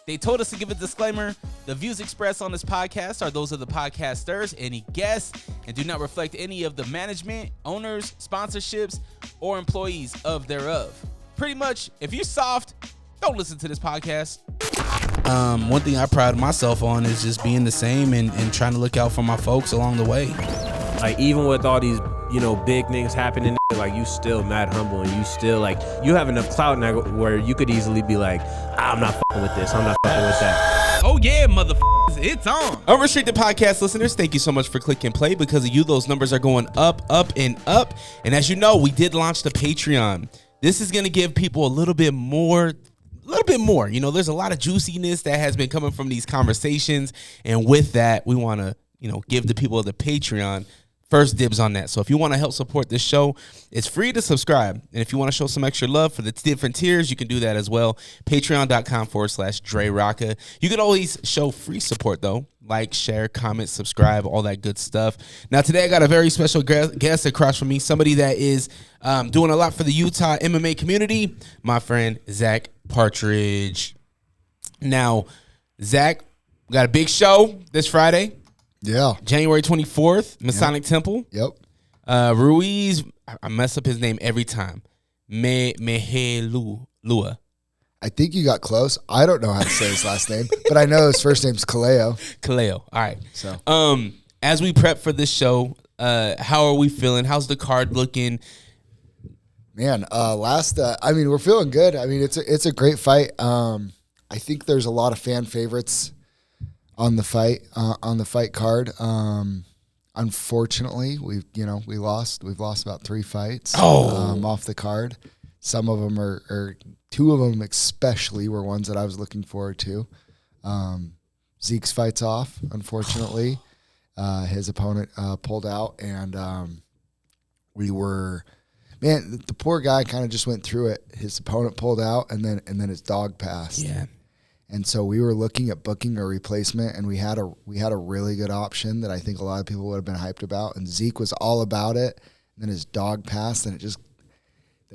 They told us to give a disclaimer. The views expressed on this podcast are those of the podcasters, any guests, and do not reflect any of the management, owners, sponsorships, or employees of thereof. Pretty much, if you're soft, don't listen to this podcast. One thing I pride myself on is just being the same and trying to look out for my folks along the way. Like, even with all these, big things happening, like, you still mad humble, and you still, like, you have enough clout now where you could easily be like, I'm not fucking with this, I'm not fucking with that. Oh yeah, motherfuckers, it's on. Unrestricted Podcast listeners, thank you so much for clicking play. Because of you, those numbers are going up, up, and up. And as you know, we did launch the Patreon. This is going to give people a little bit more. There's a lot of juiciness that has been coming from these conversations. And with that, we want to, give the people of the Patreon first dibs on that. So if you want to help support this show, it's free to subscribe. And if you want to show some extra love for the different tiers, you can do that as well. Patreon.com/Dre Rocka. You can always show free support, though. Like, share, comment, subscribe, all that good stuff. Now, today I got a very special guest across from me, somebody that is doing a lot for the Utah MMA community, my friend Zack Partridge. Now, Zack, we got a big show this Friday. Yeah. January 24th, Masonic Temple. Yep. Ruiz, I mess up his name every time. Mehelua. I think you got close. I don't know how to say his last name, but I know his first name's Kaleo. Kaleo. All right. So, as we prep for this show, how are we feeling? How's the card looking? Man, we're feeling good. I mean, it's a great fight. I think there's a lot of fan favorites on the fight card. Unfortunately, we lost. We've lost about 3 fights off the card. Some of them are 2 of them especially were ones that I was looking forward to. Zeke's fight's off, unfortunately. His opponent pulled out, and the poor guy kind of just went through it. His opponent pulled out, and then his dog passed. Yeah. And so we were looking at booking a replacement, and we had a really good option that I think a lot of people would have been hyped about. And Zeke was all about it. And then his dog passed, and the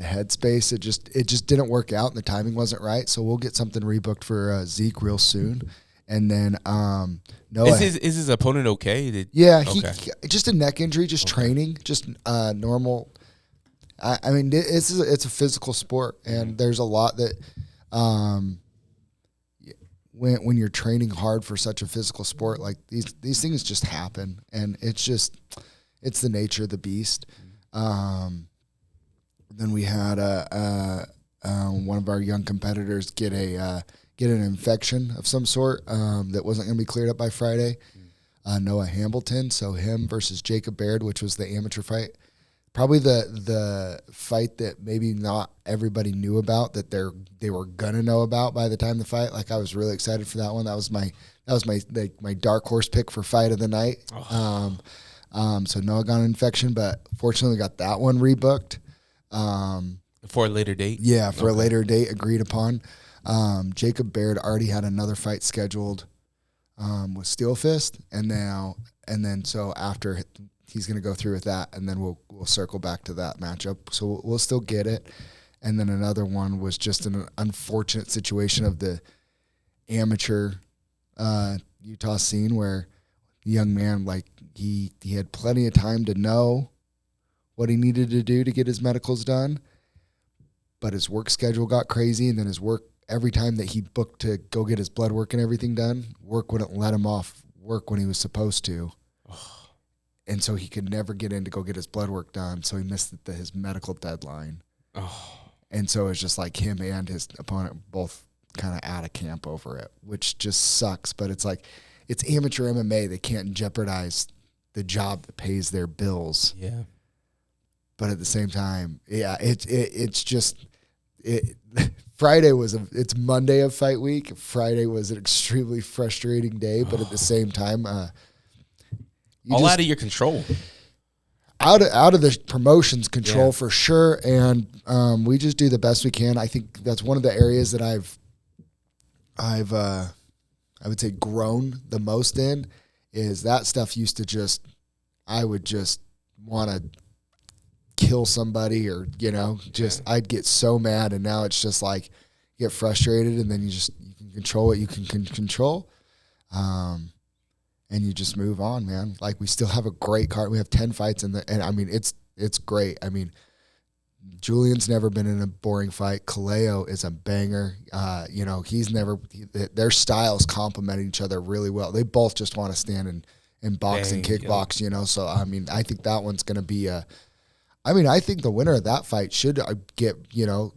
headspace, it just didn't work out, and the timing wasn't right. So we'll get something rebooked for Zeke real soon. And then Noah. Is his opponent okay? Yeah, he just a neck injury, just training, just normal. I mean, it's a physical sport, and there's a lot that. When you're training hard for such a physical sport, like these things just happen, and it's the nature of the beast. Then we had one of our young competitors get an infection of some sort that wasn't going to be cleared up by Friday. Noah Hamilton, so him versus Jacob Baird, which was the amateur fight. Probably the fight that maybe not everybody knew about, that they were gonna know about by the time the fight. Like, I was really excited for that one. That was my dark horse pick for fight of the night. So Noah got an infection, but fortunately got that one rebooked For a later date. Yeah, for a later date agreed upon. Jacob Baird already had another fight scheduled with Steel Fist, and then so after. He's going to go through with that, and then we'll circle back to that matchup. So we'll still get it. And then another one was just an unfortunate situation of the amateur Utah scene where the young man, like, he had plenty of time to know what he needed to do to get his medicals done, but his work schedule got crazy, and then his work, every time that he booked to go get his blood work and everything done, work wouldn't let him off work when he was supposed to. And so he could never get in to go get his blood work done. So he missed his medical deadline. And so it's just like him and his opponent both kind of out of camp over it, which just sucks. But it's like, it's amateur MMA. They can't jeopardize the job that pays their bills. Yeah. But at the same time, yeah, it's just Friday it's Monday of fight week. Friday was an extremely frustrating day, but at the same time, out of your control. Out of the promotion's control for sure, and we just do the best we can. I think that's one of the areas that I would say grown the most in, is that stuff used to I would just want to kill somebody, or I'd get so mad, and now it's just like, you get frustrated, and then you can You control what you can control. And you just move on, man. Like, we still have a great card. We have 10 fights and I mean, it's great. I mean, Julian's never been in a boring fight. Kaleo is a banger. You know, their styles complement each other really well. They both just want to stand and box and kickbox, you know? So, I mean, I think that one's going to be I think the winner of that fight should get, you know,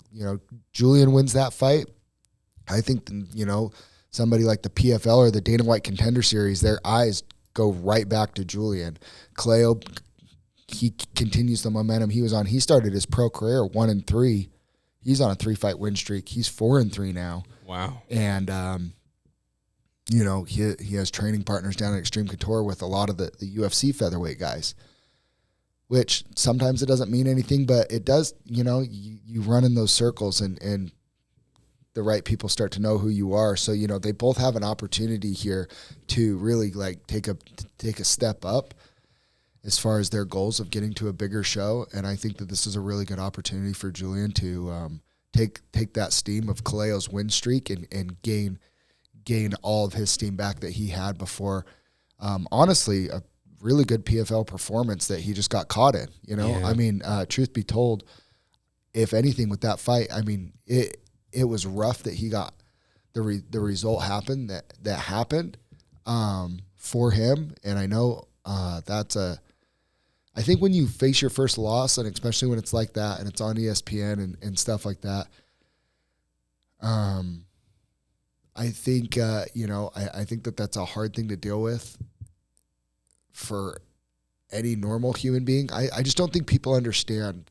Julian wins that fight. I think, you know, somebody like the PFL or the Dana White Contender Series, their eyes go right back to Julian. Kaleo, he continues the momentum he was on. He started his pro career 1-3. He's on a 3-fight win streak. He's 4-3 now. Wow. And, you know, he has training partners down at Extreme Couture with a lot of the UFC featherweight guys, which sometimes it doesn't mean anything, but it does, you know, you run in those circles and the right people start to know who you are. So, you know, they both have an opportunity here to really like take a step up as far as their goals of getting to a bigger show. And I think that this is a really good opportunity for Julian to take that steam of Kaleo's win streak and gain all of his steam back that he had before. Honestly, a really good PFL performance that he just got caught in, you know? Yeah. I mean, truth be told, if anything with that fight, I mean, it was rough that he got the result happened that happened for him. And I know I think when you face your first loss, and especially when it's like that and it's on ESPN and stuff like that, I think, you know, I think that that's a hard thing to deal with for any normal human being. I just don't think people understand.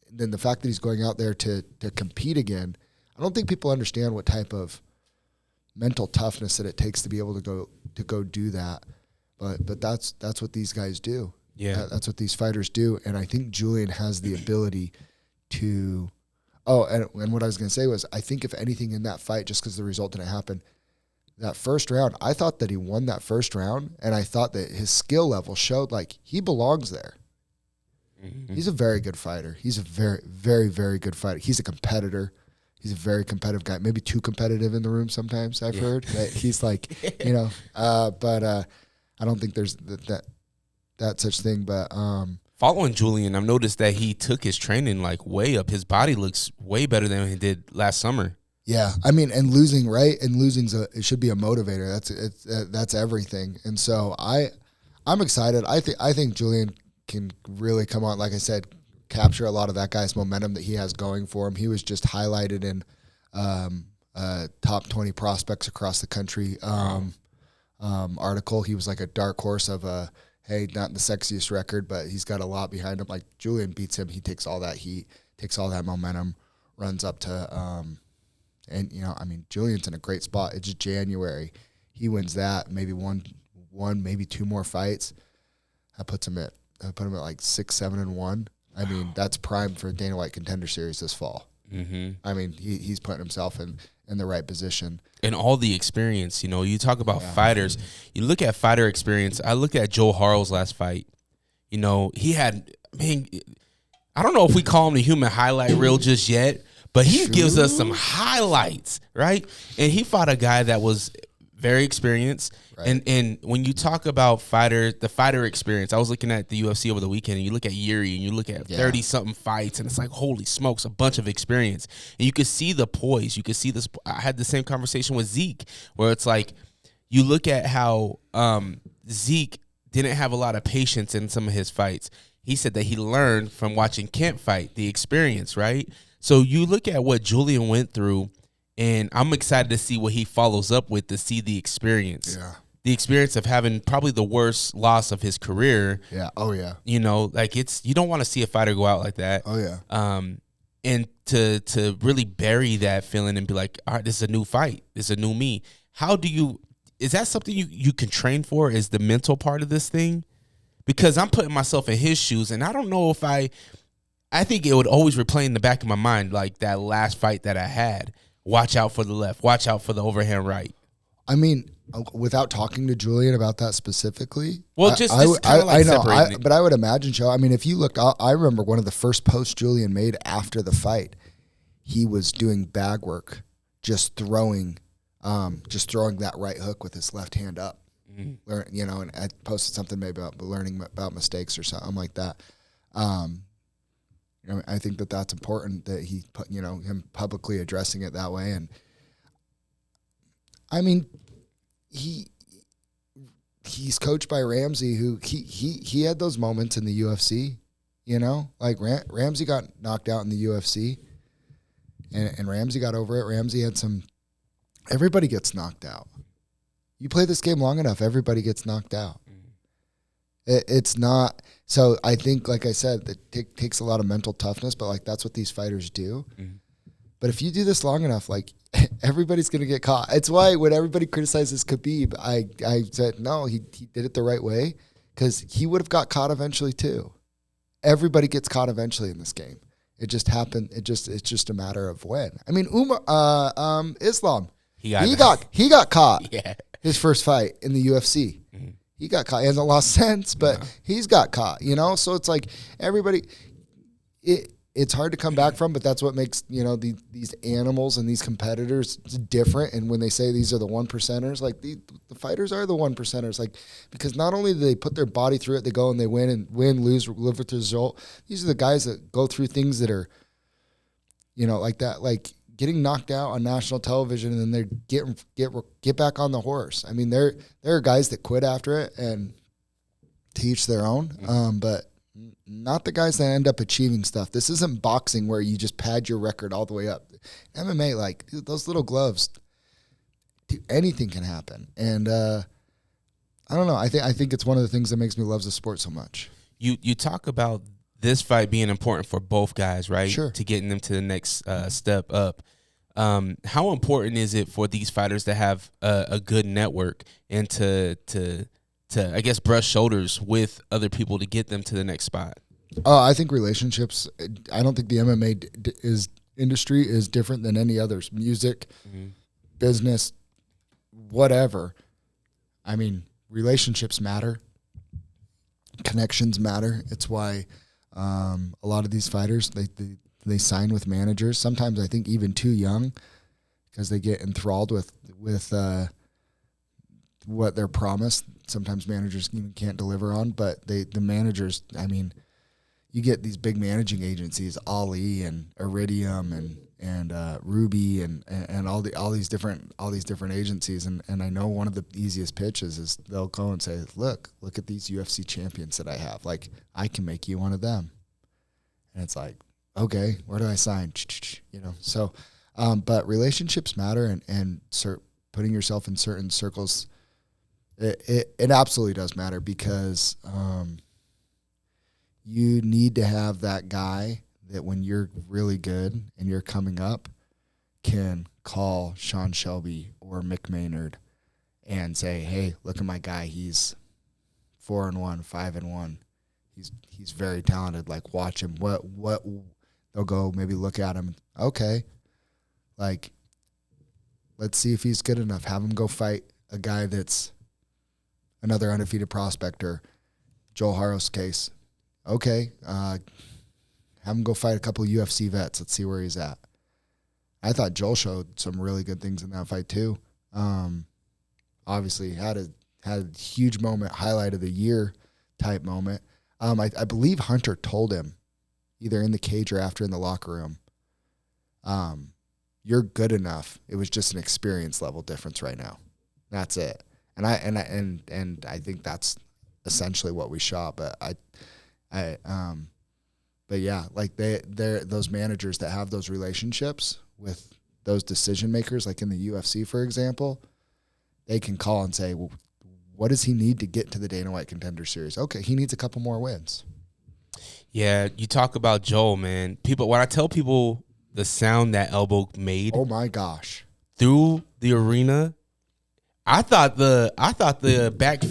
And then the fact that he's going out there to compete again, I don't think people understand what type of mental toughness that it takes to be able to go do that. But that's what these guys do. Yeah, that's what these fighters do. And I think Julian has the ability to. Oh, and what I was going to say was, I think if anything in that fight, just because the result didn't happen, that first round, I thought that he won that first round, and I thought that his skill level showed like he belongs there. Mm-hmm. He's a very good fighter. He's a very, very, very good fighter. He's a competitor. He's a very competitive guy. Maybe too competitive in the room sometimes, I've heard. That he's like, you know, but I don't think there's that such thing. But following Julian, I've noticed that he took his training like way up. His body looks way better than he did last summer. Yeah, I mean, and losing, right? And losing's it should be a motivator. That's everything. And so I'm excited. I think Julian can really come on, like I said, capture a lot of that guy's momentum that he has going for him. He was just highlighted in top 20 prospects across the country article. He was like a dark horse of hey, not the sexiest record, but he's got a lot behind him. Like, Julian beats him. He takes all that heat, takes all that momentum, runs up to and, you know, I mean, Julian's in a great spot. It's January. He wins that, maybe one, maybe two more fights. I put him at like 6-7-1. I mean, that's prime for Dana White Contender Series this fall. Mm-hmm. I mean, he's putting himself in the right position. And all the experience, you know, you talk about fighters. You look at fighter experience. I look at Joe Harrell's last fight. You know, he had, I mean, I don't know if we call him the human highlight reel just yet, but he gives us some highlights, right? And he fought a guy that was very experienced. Right. And when you talk about the fighter experience, I was looking at the UFC over the weekend, and you look at Yuri, and you look at 30-something fights, and it's like, holy smokes, a bunch of experience. And you could see the poise. You could see this. I had the same conversation with Zeke, where it's like, you look at how Zeke didn't have a lot of patience in some of his fights. He said that he learned from watching Kent fight, the experience, right? So you look at what Julian went through, and I'm excited to see what he follows up with, to see the experience. Yeah. The experience of having probably the worst loss of his career. Yeah. Oh, yeah. You know, like, you don't want to see a fighter go out like that. Oh, yeah. And to really bury that feeling and be like, all right, this is a new fight. This is a new me. Is that something you can train for? Is the mental part of this thing? Because I'm putting myself in his shoes, and I don't know if I think it would always replay in the back of my mind, like that last fight that I had. Watch out for the left. Watch out for the overhand right. I mean, without talking to Julian about that specifically. Well, I know, but I would imagine, Joe. I mean, if you look, I remember one of the first posts Julian made after the fight. He was doing bag work, just throwing just throwing that right hook with his left hand up. Learn, you know, and I posted something maybe about learning about mistakes or something like that. You know, I think that that's important that he put, you know, him publicly addressing it that way. And I mean, he's coached by Ramsey, who he had those moments in the UFC, you know, like Ramsey got knocked out in the UFC and Ramsey got over it. Ramsey had everybody gets knocked out. You play this game long enough, everybody gets knocked out. It's not, so I think, like I said, it takes a lot of mental toughness, but like that's what these fighters do. But if you do this long enough, like everybody's going to get caught. It's why when everybody criticizes Khabib, I said, no, he did it the right way, because he would have got caught eventually too. Everybody gets caught eventually in this game. It just happened. It's just a matter of when. I mean, Islam, he got caught. Yeah. His first fight in the UFC. He got caught. He hasn't lost since, but he's got caught, you know? So it's like everybody, it's hard to come back from, but that's what makes, you know, these animals and these competitors different. And when they say these are the 1%ers, like the fighters are the 1%ers, like, because not only do they put their body through it, they go and they win, lose, live with the result. These are the guys that go through things that are, you know, like that, like getting knocked out on national television, and then they get back on the horse. I mean, there are guys that quit after it and to each their own, but not the guys that end up achieving stuff. This isn't boxing where you just pad your record all the way up. MMA, like, dude, those little gloves, dude, anything can happen. And I don't know. I think it's one of the things that makes me love the sport so much. You talk about this fight being important for both guys, right? Sure. To getting them to the next step up. How important is it for these fighters to have a good network and to I guess brush shoulders with other people to get them to the next spot? I think relationships. I don't think the MMA industry is different than any others. Music, business, whatever. I mean, relationships matter. Connections matter. It's why a lot of these fighters, they sign with managers. Sometimes I think even too young, because they get enthralled with what they're promised. Sometimes managers even can't deliver on, but the managers, I mean, you get these big managing agencies, Ali and Iridium and Ruby and all these different agencies, and I know one of the easiest pitches is they'll go and say, look at these UFC champions that I have, like, I can make you one of them. And it's like, okay, where do I sign? You know, so but relationships matter, and putting yourself in certain circles, it absolutely does matter, because you need to have that guy that when you're really good and you're coming up can call Sean Shelby or Mick Maynard and say, hey, look at my guy. He's 4-1, 5-1. He's very talented. Like, watch him. What they'll go maybe look at him. Okay. Like, let's see if he's good enough. Have him go fight a guy that's another undefeated prospector, Joel Haros case. Okay. Have him go fight a couple of UFC vets. Let's see where he's at. I thought Joel showed some really good things in that fight too. Obviously had a huge moment, highlight of the year type moment. I believe Hunter told him either in the cage or after in the locker room, you're good enough. It was just an experience level difference right now. That's it. And I think that's essentially what we saw. But but yeah, like they're those managers that have those relationships with those decision makers, like in the UFC, for example, they can call and say, well, what does he need to get to the Dana White Contender Series? Okay, he needs a couple more wins. Yeah, you talk about Joel, man. When I tell people the sound that elbow made, oh my gosh, through the arena, I thought the back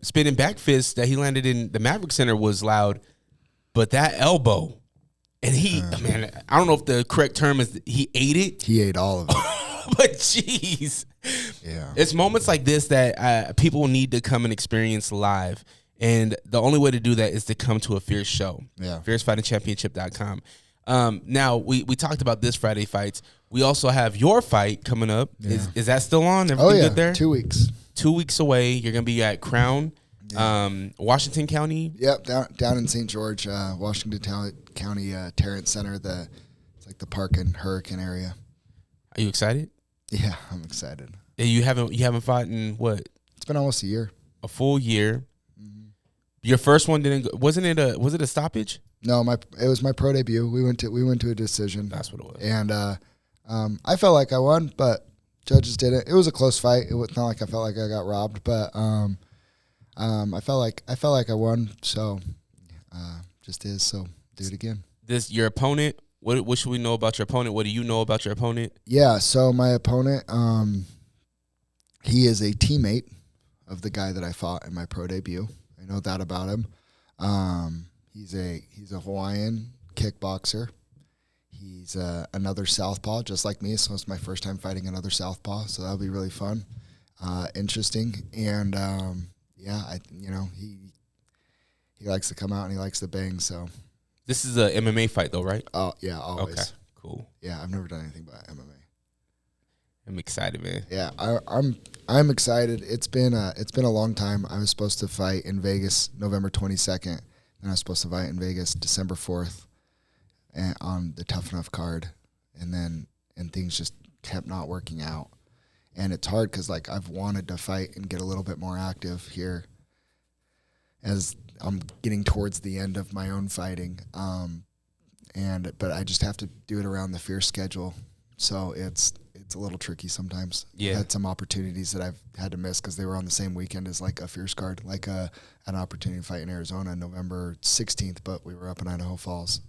spinning back fist that he landed in the Maverick Center was loud, but that elbow, and man, I don't know if the correct term is he ate it. He ate all of it. But jeez, yeah, it's moments like this that people need to come and experience live. And the only way to do that is to come to a Fierce show. Yeah. FierceFightingChampionship.com. Now, we talked about this Friday fights. We also have your fight coming up. Yeah. Is that still on? Everything good there? 2 weeks. 2 weeks away. You're gonna be at Crown, Washington County. Yep, down in St. George, Washington County Tarrant Center. It's like the Park and Hurricane area. Are you excited? Yeah, I'm excited. And you haven't fought in what? It's been almost a year. A full year. Mm-hmm. Your first one was it a stoppage? No, it was my pro debut. We went to a decision. That's what it was. And I felt like I won, but judges didn't. It was a close fight. It was not like I felt like I got robbed, but I felt like I won. So just is. So do it again. Your opponent. What should we know about your opponent? What do you know about your opponent? Yeah. So my opponent, he is a teammate of the guy that I fought in my pro debut. I know that about him. He's a Hawaiian kickboxer. He's another southpaw, just like me. So it's my first time fighting another southpaw. So that'll be really fun, interesting, and he likes to come out and he likes to bang. So this is a MMA fight, though, right? Oh yeah, always. Okay, cool. Yeah, I've never done anything but MMA. I'm excited, man. Yeah, I'm excited. It's been a long time. I was supposed to fight in Vegas November 22nd, and I was supposed to fight in Vegas December 4th, and on the Tough Enough card, and things just kept not working out, and it's hard because like I've wanted to fight and get a little bit more active here, as I'm getting towards the end of my own fighting, but I just have to do it around the fierce schedule, so it's a little tricky sometimes. Yeah. I've had some opportunities that I've had to miss because they were on the same weekend as like a fierce card, like an opportunity to fight in Arizona November 16th, but we were up in Idaho Falls.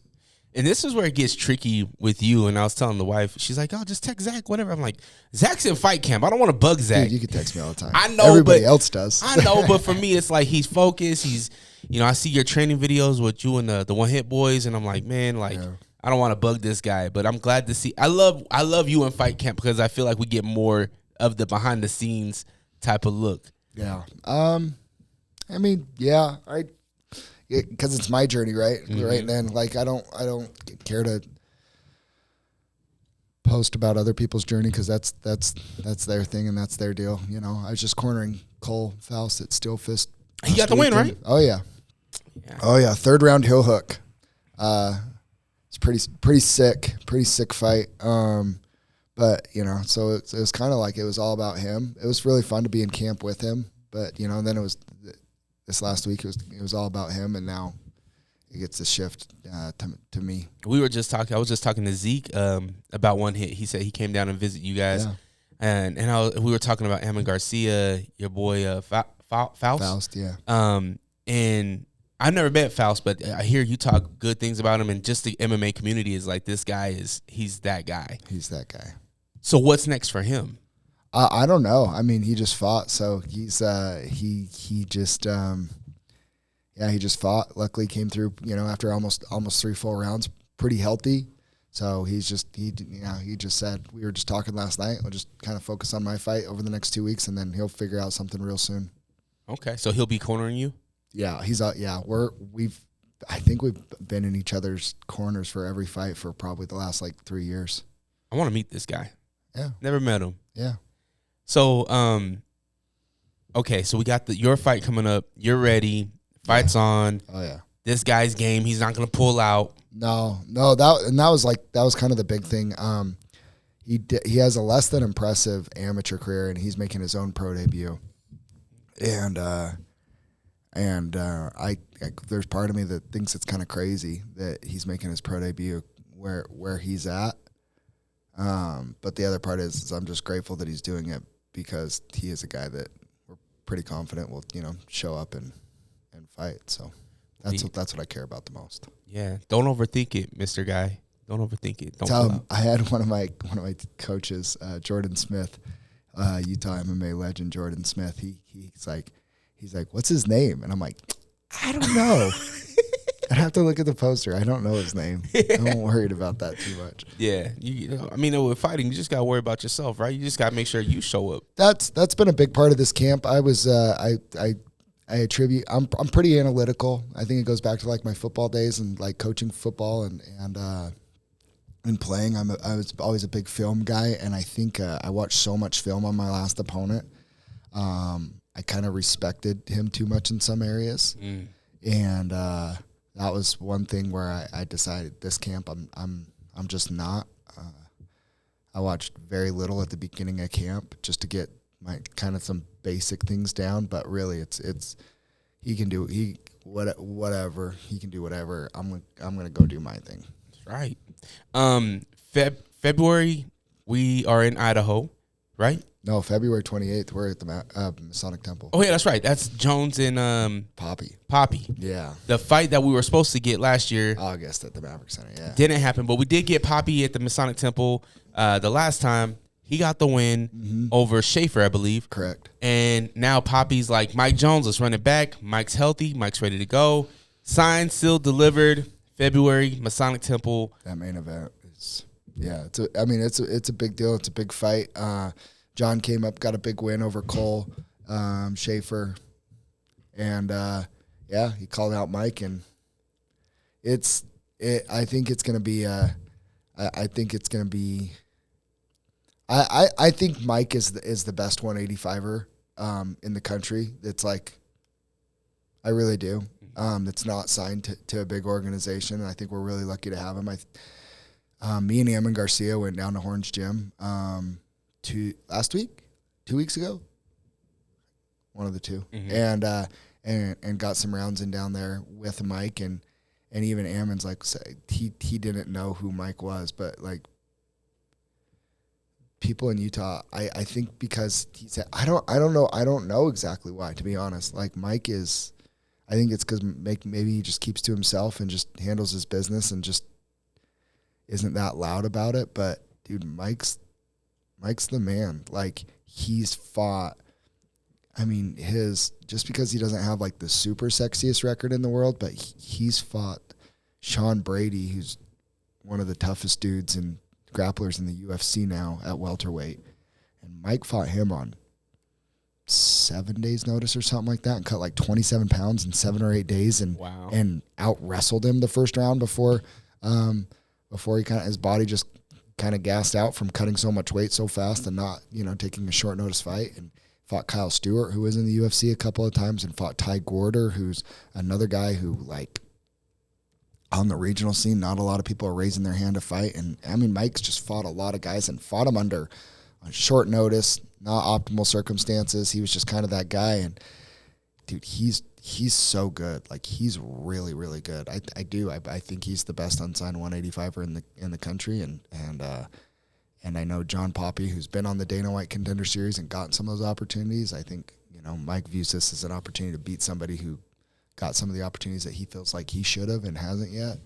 And this is where it gets tricky with you. And I was telling the wife, she's like, "Oh, just text Zach, whatever." I'm like, "Zach's in fight camp. I don't want to bug Zach." Dude, you can text me all the time. I know, everybody else does. I know, but for me, it's like he's focused. He's, I see your training videos with you and the One Hit Boys, and I'm like, man, like. Yeah. I don't want to bug this guy, but I'm glad to see. I love you in fight camp because I feel like we get more of the behind the scenes type of look. Yeah. I mean, yeah. Because it's my journey, right? Mm-hmm. Right then, like I don't care to post about other people's journey because that's their thing and that's their deal. I was just cornering Cole Faust at Steel Fist. He got the win, right? Oh yeah. Oh yeah. 3rd round heel hook. It's pretty sick fight. But so it was kind of like it was all about him. It was really fun to be in camp with him. But and then it was this last week. It was all about him, and now it gets to shift to me. I was just talking to Zeke about One Hit. He said he came down and visit you guys, and we were talking about Hammond Garcia, your boy Faust. Faust, yeah. And I've never met Faust, but I hear you talk good things about him, and just the MMA community is like, this guy he's that guy. He's that guy. So what's next for him? I don't know. I mean, he just fought, so he's he just fought. Luckily, came through. After almost 3 full rounds, pretty healthy. So he just said, we were just talking last night. I'll just kind of focus on my fight over the next 2 weeks, and then he'll figure out something real soon. Okay, so he'll be cornering you. Yeah, I think we've been in each other's corners for every fight for probably the last 3 years. I want to meet this guy. Yeah. Never met him. Yeah. So, okay, so we got your fight coming up. You're ready. Fight's on. Oh yeah. This guy's game. He's not going to pull out. No, that was kind of the big thing. He has a less than impressive amateur career, and he's making his own pro debut. And I there's part of me that thinks it's kind of crazy that he's making his pro debut where he's at. But the other part is I'm just grateful that he's doing it because he is a guy that we're pretty confident will show up and fight. So that's what I care about the most. Yeah, don't overthink it, Mr. Guy. Don't overthink it. Don't Tell him, I had one of my coaches, Jordan Smith, Utah MMA legend Jordan Smith. He's like, "What's his name?" And I'm like, "I don't know." I'd have to look at the poster. I don't know his name. I'm worried about that too much. Yeah, with fighting, you just gotta worry about yourself, right? You just gotta make sure you show up. That's been a big part of this camp. I was I attribute. I'm pretty analytical. I think it goes back to my football days and coaching football and in playing, I was always a big film guy, and I think I watched so much film on my last opponent. I kind of respected him too much in some areas, and that was one thing where I decided this camp I'm just not. I watched very little at the beginning of camp just to get my kind of some basic things down, but really it's he can do whatever he can do whatever. I'm gonna go do my thing. That's right. February we are in Idaho, right? No, February 28th we're at the Masonic Temple. Oh yeah, that's right. That's Jones and Poppy. Yeah. The fight that we were supposed to get last year, August at the Maverick Center. Yeah, didn't happen, but we did get Poppy at the Masonic Temple the last time. He got the win over Schaefer, I believe. Correct. And now Poppy's like, Mike Jones, let's run it back. Mike's healthy. Mike's ready to go. Signed, sealed, delivered. February, Masonic Temple. That main event is, it's a big deal. It's a big fight. John came up, got a big win over Cole, Schaefer. And, he called out Mike. And I think it's going to be I think Mike is the best 185er in the country. It's like, I really do. That's not signed to a big organization, and I think we're really lucky to have him. Me and Ammon Garcia went down to Horn's Gym 2 weeks ago, one of the two, and got some rounds in down there with Mike, and even Ammon's like, he didn't know who Mike was, but like, people in Utah, I think because he said, I don't know exactly why, to be honest. Like Mike is, I think it's because maybe he just keeps to himself and just handles his business and just isn't that loud about it. But dude, Mike's the man. Like he's fought. I mean, just because he doesn't have like the super sexiest record in the world, but he's fought Sean Brady, who's one of the toughest dudes and grapplers in the UFC now at welterweight, and Mike fought him on 7 days notice or something like that and cut like 27 pounds in 7 or 8 days and out wrestled him the first round before he his body just kind of gassed out from cutting so much weight so fast and not taking a short notice fight, and fought Kyle Stewart, who was in the UFC a couple of times, and fought Ty Gorder, who's another guy who, like, on the regional scene, not a lot of people are raising their hand to fight. And I mean, Mike's just fought a lot of guys and fought them on short notice, not optimal circumstances. He was just kind of that guy. And dude, he's so good. Like he's really, really good. I think he's the best unsigned 185er in the country. And I know John Poppy, who's been on the Dana White Contender Series and gotten some of those opportunities. I think, Mike views this as an opportunity to beat somebody who got some of the opportunities that he feels like he should have and hasn't yet.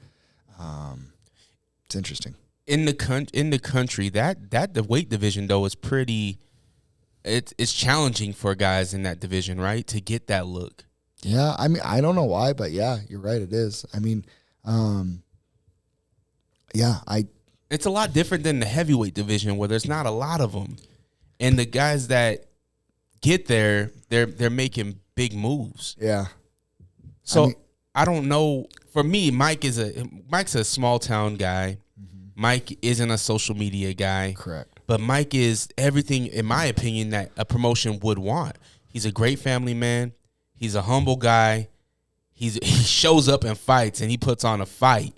It's interesting. In the country, that the weight division though is pretty. It's challenging for guys in that division, right, to get that look. Yeah, I mean, I don't know why, but yeah, you're right. It is. I mean, It's a lot different than the heavyweight division where there's not a lot of them, and the guys that get there, they're making big moves. Yeah. So I don't know. For me, Mike's a small town guy. Mm-hmm. Mike isn't a social media guy. Correct. But Mike is everything, in my opinion, that a promotion would want. He's a great family man. He's a humble guy. He shows up and fights, and he puts on a fight.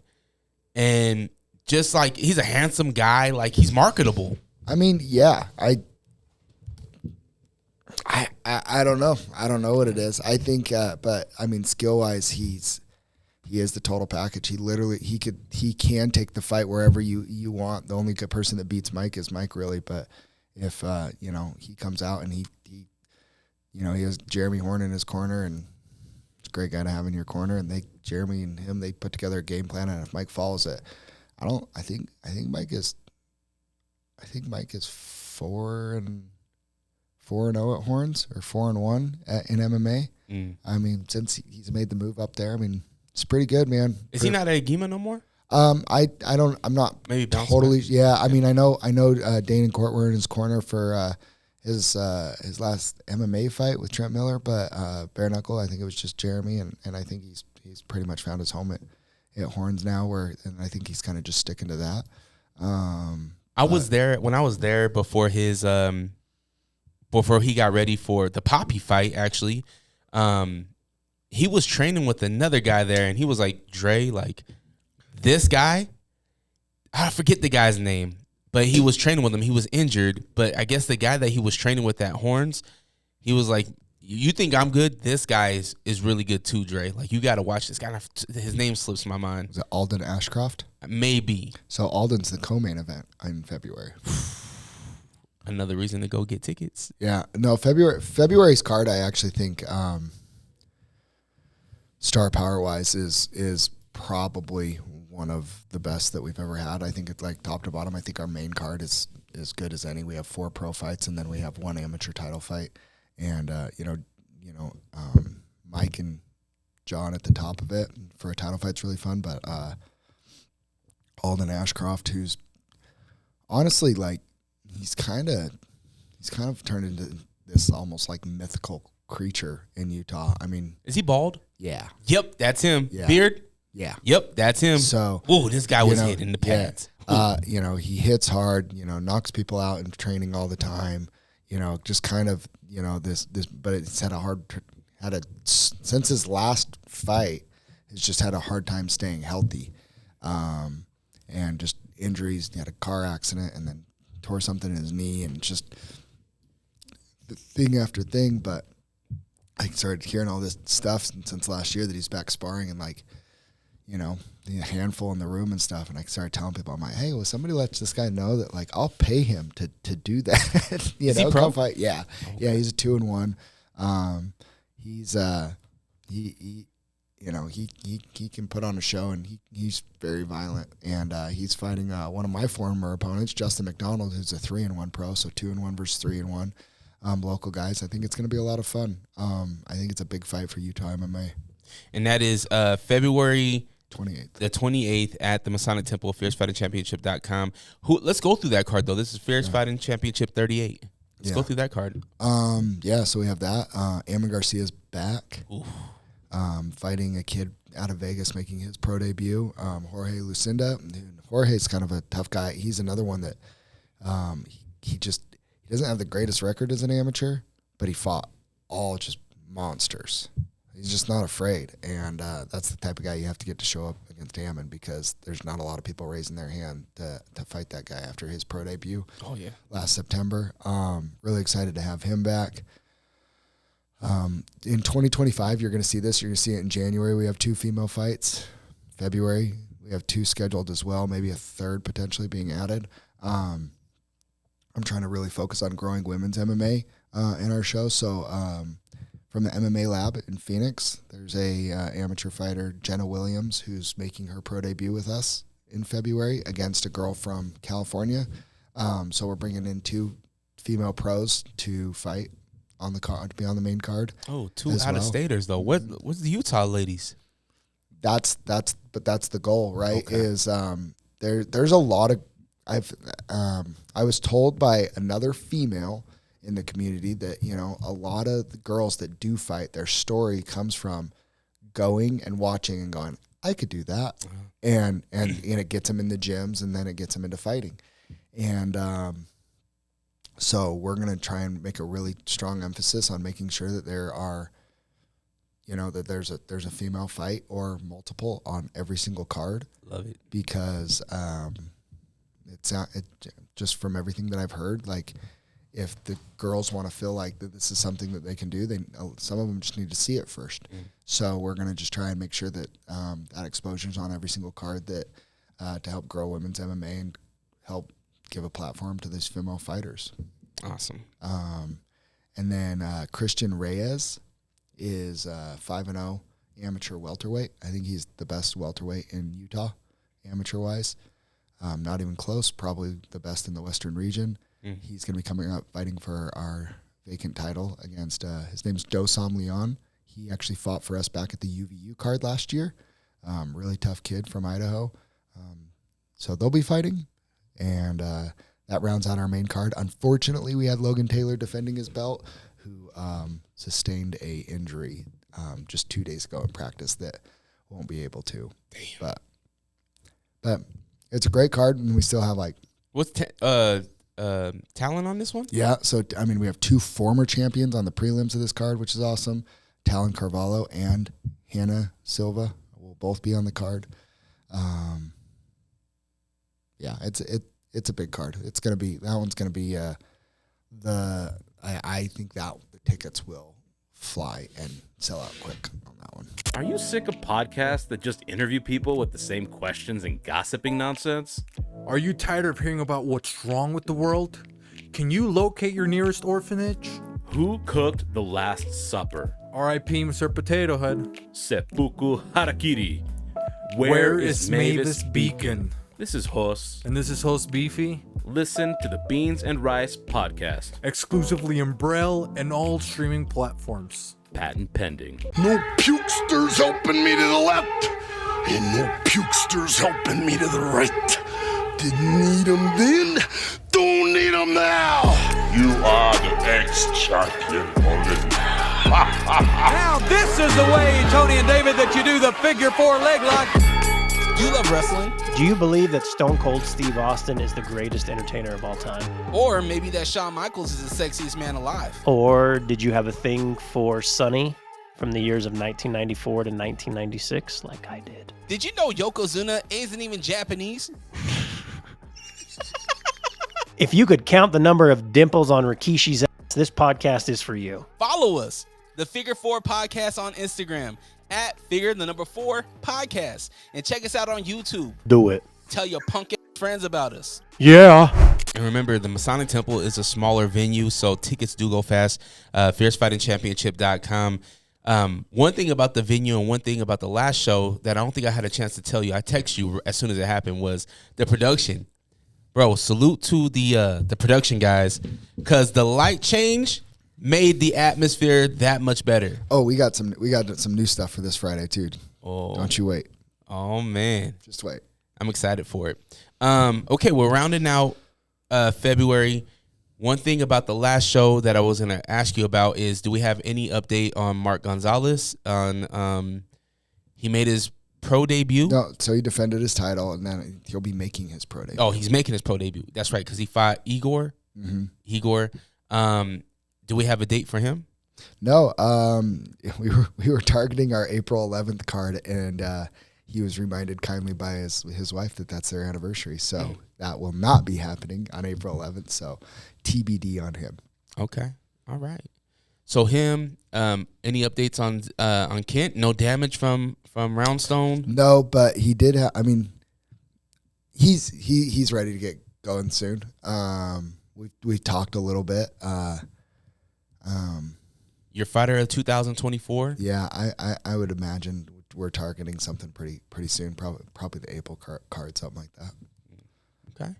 And just like he's a handsome guy, like he's marketable. I mean, yeah, I don't know. I don't know what it is. I think, but I mean, skill wise, he is the total package. He can take the fight wherever you want. The only good person that beats Mike is Mike, really. But if he comes out and he has Jeremy Horn in his corner, and it's a great guy to have in your corner. And Jeremy and him, they put together a game plan. And if Mike follows it, I think Mike is 4-0 at Horns, or 4-1 in MMA. I mean, since he's made the move up there, I mean, it's pretty good, man. Is he not at Agima no more? I'm not maybe totally. Yeah, I mean, I know. Dane and Court were in his corner for his last MMA fight with Trent Miller, but bare knuckle, I think it was just Jeremy, and I think he's pretty much found his home at Horns now, and I think he's kind of just sticking to that. I was there when I was there before his before he got ready for the Poppy fight. Actually, he was training with another guy there, and he was like, Dre, like this guy, I forget the guy's name, but he was training with him. He was injured, but I guess the guy that he was training with at Horns, he was like, you think I'm good? This guy is really good too, Dre. Like, you got to watch this guy. His name slips my mind. Is it Alden Ashcroft? Maybe. So Alden's the co-main event in February. Another reason to go get tickets. Yeah. No, February's card, I actually think star power-wise is probably one of the best that we've ever had. I think it's like top to bottom. I think our main card is as good as any. We have 4 pro fights, and then we have 1 amateur title fight. And Mike and John at the top of it for a title fight's really fun. But Alden Ashcroft, who's honestly like he's kind of turned into this almost like mythical creature in Utah. I mean, is he bald? Yeah. Yep, that's him. Yeah. Beard? Yeah. Yep, that's him. So, this guy was hitting the pads. Yeah. He hits hard. Knocks people out in training all the time. Just kind of, this, but it's since his last fight, he's just had a hard time staying healthy. And just injuries. He had a car accident and then tore something in his knee and just the thing after thing. But I started hearing all this stuff since last year that he's back sparring and like, a handful in the room and stuff. And I started telling people, I'm like, hey, will somebody let this guy know that like I'll pay him to do that? Is he pro? Fight. Yeah. Okay. Yeah. He's a 2-1. He's he can put on a show and he's very violent. And he's fighting one of my former opponents, Justin McDonald, who's a 3-1 pro. So 2-1 versus 3-1. Local guys. I think it's going to be a lot of fun. I think it's a big fight for Utah MMA. And that is February 28th. The 28th at the Masonic Temple, FierceFightingChampionship.com. Let's go through that card, though. This is Fierce Fighting Championship 38. Let's go through that card. So we have that. Ammon Garcia's back. Fighting a kid out of Vegas making his pro debut, Jorge Lucinda. Jorge's kind of a tough guy. He's another one that he doesn't have the greatest record as an amateur, but he fought all just monsters. He's just not afraid, and that's the type of guy you have to get to show up against Ammon because there's not a lot of people raising their hand to fight that guy after his pro debut. Oh, yeah. Last September. Really excited to have him back. In 2025, you're going to see this. You're going to see it in January. We have 2 female fights. February, we have 2 scheduled as well, maybe a third potentially being added. I'm trying to really focus on growing women's MMA in our show, so from the MMA lab in Phoenix, there's a amateur fighter, Jenna Williams, who's making her pro debut with us in February against a girl from California. So we're bringing in 2 female pros to fight on the card, to be on the main card. Oh, 2 out-of-staters, though. What's the Utah ladies? That's the goal, right? Okay. Is there's a lot of I was told by another female in the community that, a lot of the girls that do fight, their story comes from going and watching and going, I could do that. And it gets them in the gyms and then it gets them into fighting. And so we're going to try and make a really strong emphasis on making sure that there are, that there's a female fight or multiple on every single card. Love it. Because it just from everything that I've heard, like, if the girls want to feel like that this is something that they can do, some of them just need to see it first. So we're going to just try and make sure that that exposure is on every single card that to help grow women's MMA and help give a platform to these female fighters. Awesome. And then Christian Reyes is 5-0 amateur welterweight. I think he's the best welterweight in Utah, amateur-wise. Not even close, probably the best in the Western region. He's going to be coming up fighting for our vacant title against, his name's Dosam Leon. He actually fought for us back at the UVU card last year. Really tough kid from Idaho. So they'll be fighting, and that rounds out our main card. Unfortunately, we had Logan Taylor defending his belt, who sustained a injury just 2 days ago in practice that won't be able to. But It's a great card, and we still have like What's Talon on this one? Yeah, so I mean, we have 2 former champions on the prelims of this card, which is awesome. Talon Carvalho and Hannah Silva will both be on the card. Yeah, it's a big card. That one's gonna be I think that the tickets will fly and sell out quick on that one. Are you sick of podcasts that just interview people with the same questions and gossiping nonsense? Are you tired of hearing about what's wrong with the world? Can you locate your nearest orphanage? Who cooked the Last Supper? R.I.P. Mr. Potato Head. Seppuku Harakiri. Where is Mavis Beacon? This is Hos. And this is host Beefy. Listen to the Beans and Rice podcast. Exclusively in Braille and all streaming platforms. Patent pending. No pukesters helping me to the left, and no pukesters helping me to the right. Didn't need them then, don't need them now. You are the ex-champion already. Now this is the way, Tony and David, that you do the figure 4 leg lock. Do you love wrestling? Do you believe that Stone Cold Steve Austin is the greatest entertainer of all time? Or maybe that Shawn Michaels is the sexiest man alive? Or did you have a thing for Sonny from the years of 1994 to 1996 like I did? Did you know Yokozuna isn't even Japanese? If you could count the number of dimples on Rikishi's ass, this podcast is for you. Follow us, the Figure 4 Podcast on Instagram, at Figure 4 Podcast. And check us out on YouTube. Do it. Tell your punk friends about us. Yeah. And remember, the Masonic Temple is a smaller venue, so tickets do go fast. FierceFightingChampionship.com. One thing about the venue and one thing about the last show that I don't think I had a chance to tell you, I text you as soon as it happened, was the production. Bro, salute to the production guys, because the light change made the atmosphere that much better. Oh, we got some new stuff for this Friday too. Oh, Don't you wait. Oh man, Just wait. I'm excited for it. Okay, we're rounding out February. One thing about the last show that I was gonna ask you about is, do we have any update on Mark Gonzalez? He made his pro debut. No, so he defended his title, and then he'll be making his pro debut. Oh, he's making his pro debut. That's right, because he fought Igor. Mm-hmm. Igor. Do we have a date for him? No, we were targeting our April 11th card, and he was reminded kindly by his wife that that's their anniversary. So that will not be happening on April 11th. So TBD on him. Okay. All right. So him. Any updates on Kent? No damage from Roundstone? No, but he did have. I mean, he's ready to get going soon. We talked a little bit. Your fighter of 2024? Yeah, I would imagine we're targeting something pretty soon. Probably the April card, something like that. Okay.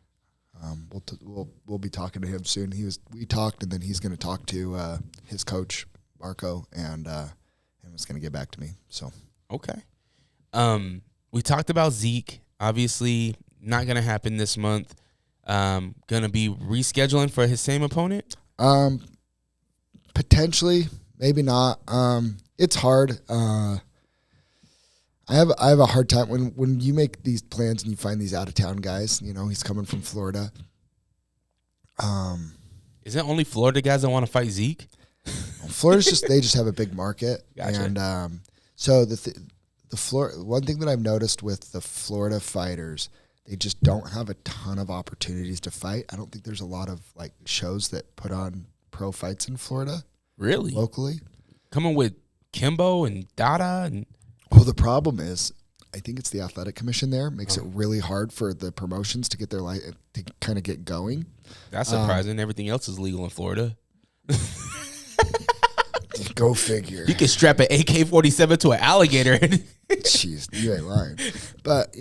We'll be talking to him soon. We talked, and then he's going to talk to his coach Marco, and was going to get back to me. So okay. We talked about Zeke. Obviously, not going to happen this month. Going to be rescheduling for his same opponent. Potentially, maybe not. It's hard. I have a hard time when you make these plans and you find these out of town guys. You know, he's coming from Florida. Is it only Florida guys that want to fight Zeke? Florida's they just have a big market, Gotcha. and so the Florida. One thing that I've noticed with the Florida fighters, they just don't have a ton of opportunities to fight. I don't think there's a lot of like shows that put on pro fights in Florida. Really? Locally? Coming with Kimbo and Dada and Well, the problem is, I think it's the athletic commission there makes it really hard for the promotions to get their to kind of get going. that's surprising. Everything else is legal in Florida. Go figure. You can strap an AK-47 to an alligator. Jeez, you ain't lying. But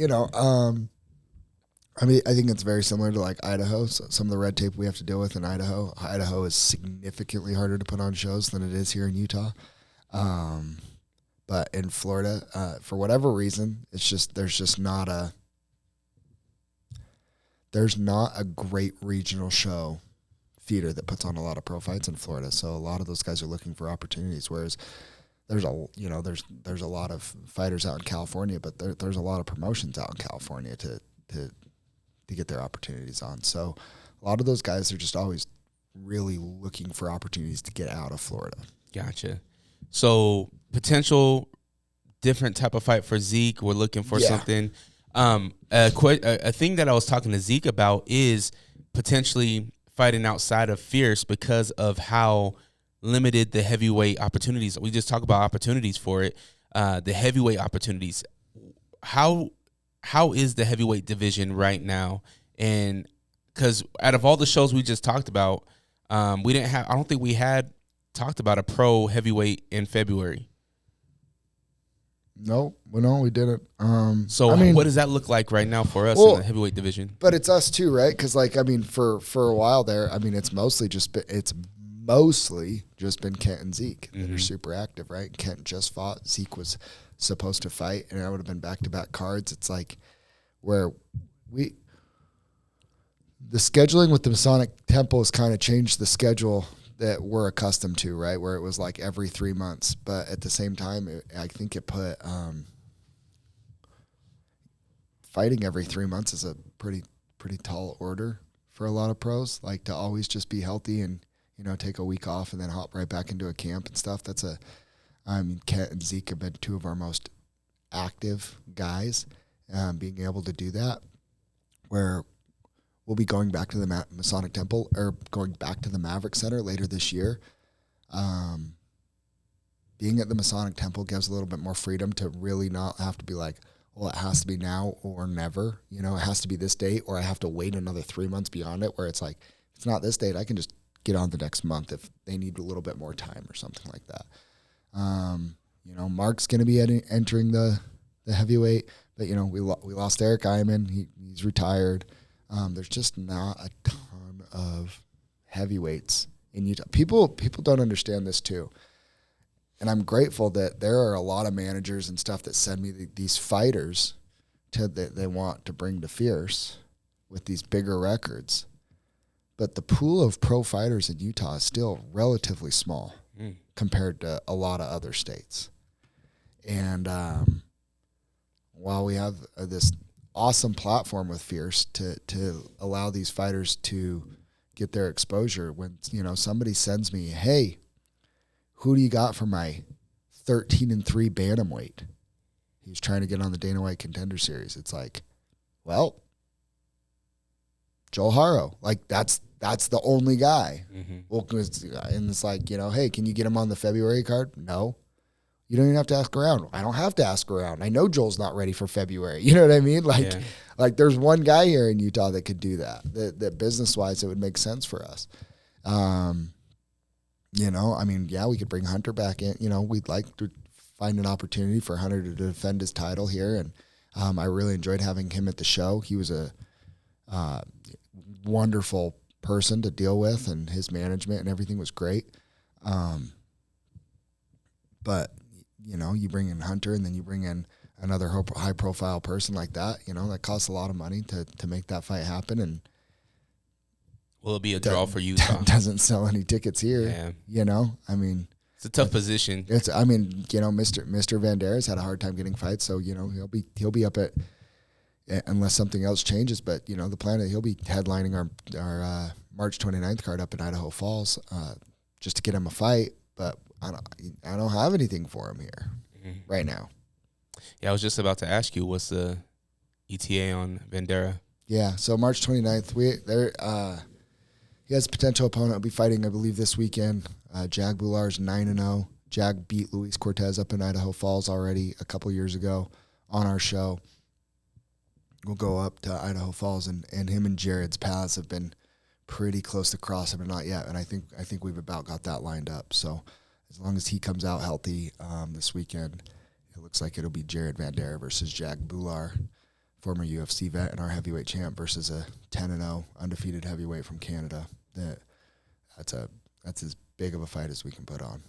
I mean, I think it's very similar to like Idaho. So some of the red tape we have to deal with in Idaho. Idaho is significantly harder to put on shows than it is here in Utah. But in Florida, for whatever reason, it's just there's not a great regional show feeder that puts on a lot of pro fights in Florida. So a lot of those guys are looking for opportunities. Whereas there's a lot of fighters out in California, but there's a lot of promotions out in California to get their opportunities on. So a lot of those guys are just always really looking for opportunities to get out of Florida. Gotcha. So potential different type of fight for Zeke. We're looking for something. A thing that I was talking to Zeke about is potentially fighting outside of Fierce because of how limited the heavyweight opportunities. We just talk about opportunities for it. The heavyweight opportunities. How is the heavyweight division right now? And because out of all the shows we just talked about, we didn't have. I don't think we had talked about a pro heavyweight in February. No, we didn't. So what does that look like right now for us in the heavyweight division? But it's us too, right? Because for a while there, it's mostly just been Kent and Zeke that are super active, right? Kent just fought. Zeke was supposed to fight, and that would have been back-to-back cards. It's like where the scheduling with the Masonic Temple has kind of changed the schedule that we're accustomed to, right? Where it was like every 3 months. But at the same time, I think it put fighting every 3 months is a pretty tall order for a lot of pros. Like to always just be healthy and, take a week off and then hop right back into a camp and stuff. Kent and Zeke have been two of our most active guys, being able to do that, where we'll be going back to the Masonic Temple or going back to the Maverick Center later this year. Being at the Masonic Temple gives a little bit more freedom to really not have to be like, well, it has to be now or never. It has to be this date, or I have to wait another 3 months beyond it, where it's like, if it's not this date, I can just get on the next month if they need a little bit more time or something like that. Mark's going to be entering the heavyweight, but, we lost Eric Iman. He's retired. There's just not a ton of heavyweights in Utah. People don't understand this too. And I'm grateful that there are a lot of managers and stuff that send me these fighters that they want to bring to Fierce with these bigger records. But the pool of pro fighters in Utah is still relatively small compared to a lot of other states. And while we have this awesome platform with Fierce to allow these fighters to get their exposure, when somebody sends me, hey, who do you got for my 13-3 bantamweight? He was trying to get on the Dana White Contender Series. It's like, well, Joel Haro, like that's the only guy. Well, and it's like, hey, can you get him on the February card? No. You don't even have to ask around. I don't have to ask around. I know Joel's not ready for February. You know what I mean? Like there's one guy here in Utah that could do that business-wise, it would make sense for us. We could bring Hunter back in. We'd like to find an opportunity for Hunter to defend his title here. And I really enjoyed having him at the show. He was a wonderful person to deal with, and his management and everything was great. But you bring in Hunter and then you bring in another high profile person like that, that costs a lot of money to make that fight happen. And will it be a draw for Utah? Doesn't sell any tickets here. Yeah. It's a tough position. Mr. Vandera's had a hard time getting fights, so he'll be up at, unless something else changes. But the plan is he'll be headlining our March 29th card up in Idaho Falls, just to get him a fight. But I don't have anything for him here right now. Yeah, I was just about to ask you, what's the ETA on Vandera? Yeah, so March 29th, he has a potential opponent. He'll be fighting, I believe, this weekend. Jag Boular's 9-0. Jag beat Luis Cortez up in Idaho Falls already a couple years ago on our show. We'll go up to Idaho Falls, and him and Jared's paths have been pretty close to crossing, but not yet. And I think we've about got that lined up. So as long as he comes out healthy this weekend, it looks like it'll be Jared Vandera versus Jag Boular, former UFC vet and our heavyweight champ, versus a 10-0 undefeated heavyweight from Canada. That's as big of a fight as we can put on.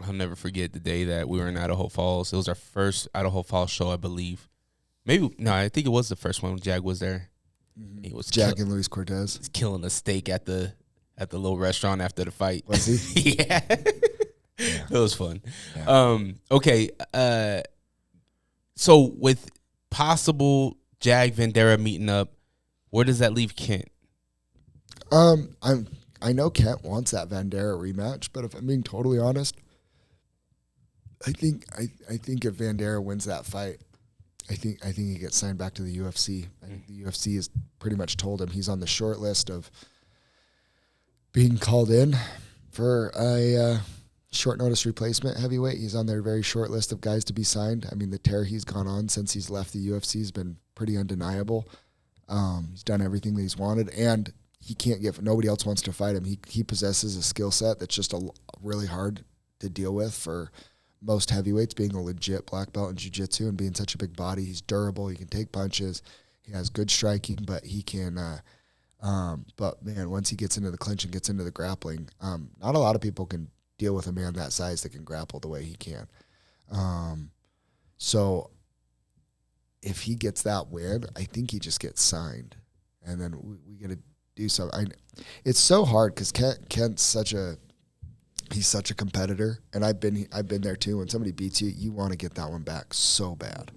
I'll never forget the day that we were in Idaho Falls. It was our first Idaho Falls show, I believe. I think it was the first one when Jag was there. It was Jag and Luis Cortez. He's killing a steak at the little restaurant after the fight. Was he? Yeah. It was fun. Yeah. Okay. So with possible Jag Vandera meeting up, Where does that leave Kent? I know Kent wants that Vandera rematch, but if I'm being totally honest, I think if Vandera wins that fight, I think he gets signed back to the UFC. I think the UFC has pretty much told him he's on the short list of being called in for a short notice replacement heavyweight. He's on their very short list of guys to be signed. I mean, the tear he's gone on since he's left the UFC has been pretty undeniable. He's done everything that he's wanted, and he can't get. Nobody else wants to fight him. He possesses a skill set that's just really hard to deal with for most heavyweights, being a legit black belt in jiu-jitsu and being such a big body. He's durable. He can take punches. He has good striking, but he can. But man, once he gets into the clinch and gets into the grappling, not a lot of people can deal with a man that size that can grapple the way he can. So if he gets that win, I think he just gets signed, and then we got to do something. It's so hard because Kent's such a competitor, and I've been there too. When somebody beats you, you want to get that one back so bad,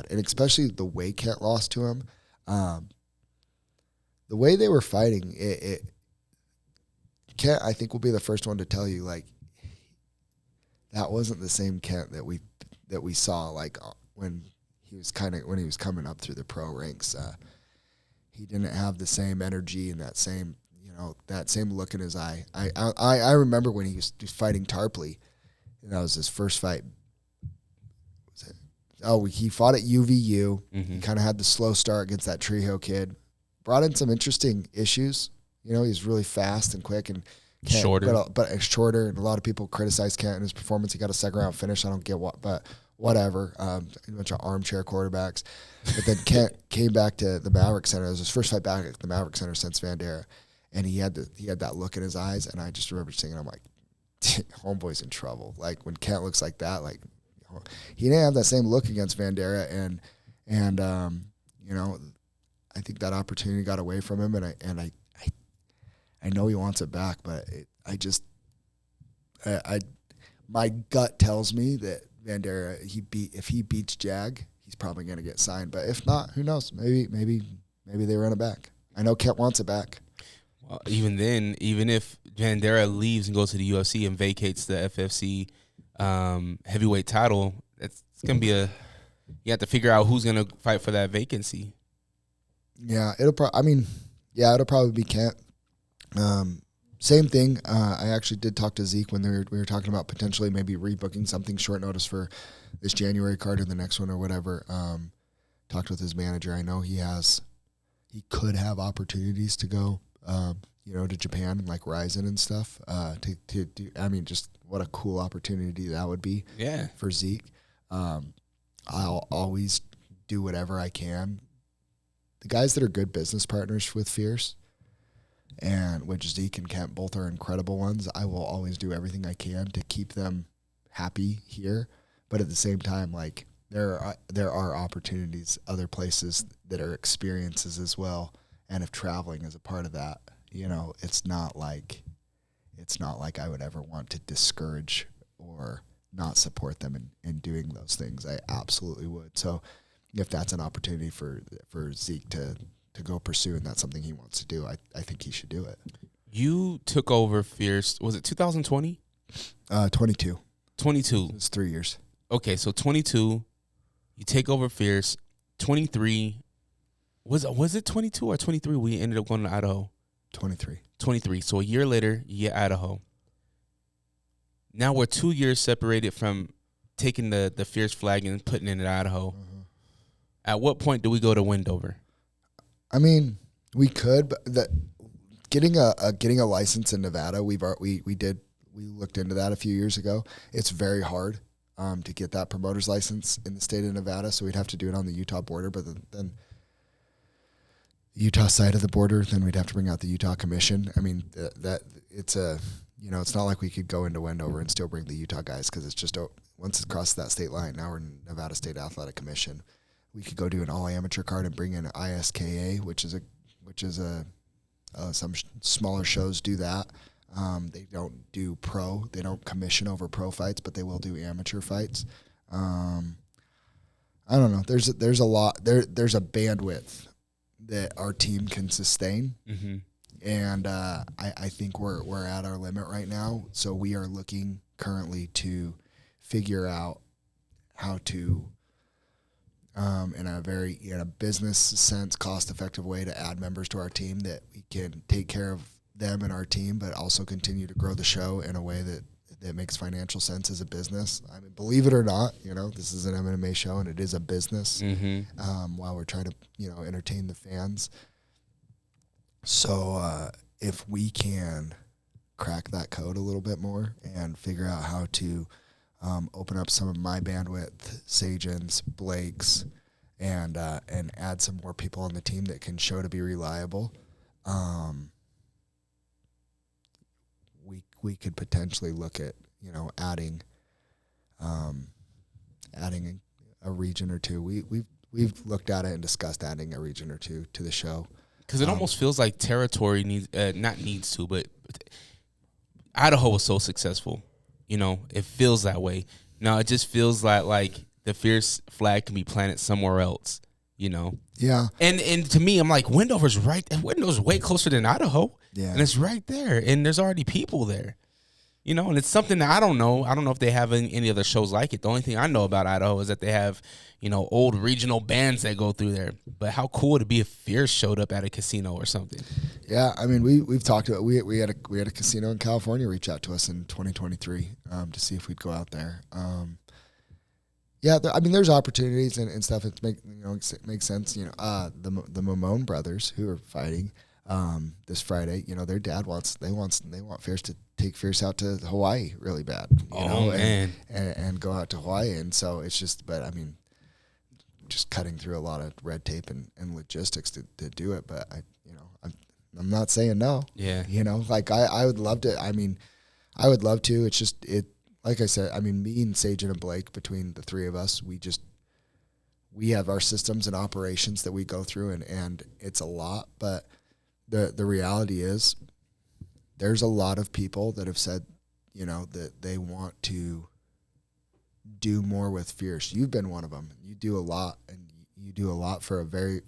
and especially the way Kent lost to him, the way they were fighting. Kent, I think, will be the first one to tell you like that wasn't the same Kent that we saw like when he was coming up through the pro ranks. He didn't have the same energy and that same look in his eye. I remember when he was fighting Tarpley, and that was his first fight. He fought at UVU. Mm-hmm. He kind of had the slow start against that Trejo kid. Brought in some interesting issues. He's really fast and quick and shorter. But shorter, and a lot of people criticize Kent in his performance. He got a second round finish. I don't get what, but whatever. A bunch of armchair quarterbacks. But then Kent came back to the Maverick Center. It was his first fight back at the Maverick Center since Vandera. And he had that look in his eyes, and I just remember saying, I'm like, homeboy's in trouble. Like, when Kent looks like that, like, he didn't have that same look against Vandera, and I think that opportunity got away from him, and I know he wants it back, but my gut tells me that Vandera, if he beats Jag, he's probably going to get signed. But if not, who knows? Maybe they run it back. I know Kent wants it back. Well, even then, even if Vandera leaves and goes to the UFC and vacates the FFC heavyweight title, it's going to be you have to figure out who's going to fight for that vacancy. Yeah, it'll probably be Kent. Same thing. I actually did talk to Zeke when we were talking about potentially maybe rebooking something short notice for this January card or the next one or whatever. Talked with his manager. I know he could have opportunities to go, to Japan and like Ryzen and stuff. To do. I mean, just what a cool opportunity that would be. Yeah. For Zeke. I'll always do whatever I can. The guys that are good business partners with Fierce, and which Zeke and Kent both are incredible ones, I will always do everything I can to keep them happy here. But at the same time, like there are opportunities, other places that are experiences as well. And if traveling is a part of that, it's not like I would ever want to discourage or not support them in doing those things. I absolutely would. So if that's an opportunity for Zeke to go pursue, and that's something he wants to do, I think he should do it. You took over Fierce, was it 2020? 22. 22. It's 3 years. Okay, so 22, you take over Fierce. 23, was it 22 or 23 we ended up going to Idaho? 23. So a year later, you get Idaho. Now we're 2 years separated from taking the Fierce flag and putting it in Idaho. Mm-hmm. At what point do we go to Wendover? I mean, we could, but getting a license in Nevada, we looked into that a few years ago. It's very hard to get that promoter's license in the state of Nevada, so we'd have to do it on the Utah border. But then the Utah side of the border, then we'd have to bring out the Utah Commission. I mean, it's not like we could go into Wendover and still bring the Utah guys, because it's just once it's crossed that state line, now we're in Nevada State Athletic Commission. We could go do an all amateur card and bring in an ISKA, which is some smaller shows do that. They don't do pro. They don't commission over pro fights, but they will do amateur fights. I don't know. There's a lot. There's a bandwidth that our team can sustain. Mm-hmm. And I think we're at our limit right now. So we are looking currently to figure out how to, in a business sense, cost-effective way to add members to our team that we can take care of them and our team, but also continue to grow the show in a way that makes financial sense as a business. I mean, believe it or not, this is an MMA show and it is a business. Mm-hmm. While we're trying to, entertain the fans. So if we can crack that code a little bit more and figure out how to open up some of my bandwidth, Sajan's, Blake's, and add some more people on the team that can show to be reliable, we could potentially look at adding a region or two. We've looked at it and discussed adding a region or two to the show. Because it almost feels like territory but Idaho was so successful. It feels that way. Now it just feels like the Fierce flag can be planted somewhere else, Yeah. And to me, I'm like, Wendover's way closer than Idaho. Yeah. And it's right there. And there's already people there. And it's something that I don't know. I don't know if they have any other shows like it. The only thing I know about Idaho is that they have, old regional bands that go through there. But how cool would it be if Fierce showed up at a casino or something? Yeah, I mean, we've talked about we had a casino in California reach out to us in 2023 to see if we'd go out there. There's opportunities and stuff. It makes sense. The Mamone brothers who are fighting this Friday. Their dad wants Fierce to take Fierce out to Hawaii really bad. And go out to Hawaii, and so it's just. But I mean, just cutting through a lot of red tape and logistics to do it. But I'm not saying no. Yeah. I would love to. I mean, I would love to. It's just like I said, I mean, me and Sajan and Blake, between the three of us, we have our systems and operations that we go through, and it's a lot. But the reality is there's a lot of people that have said, that they want to do more with Fierce. You've been one of them. You do a lot, and you do a lot for very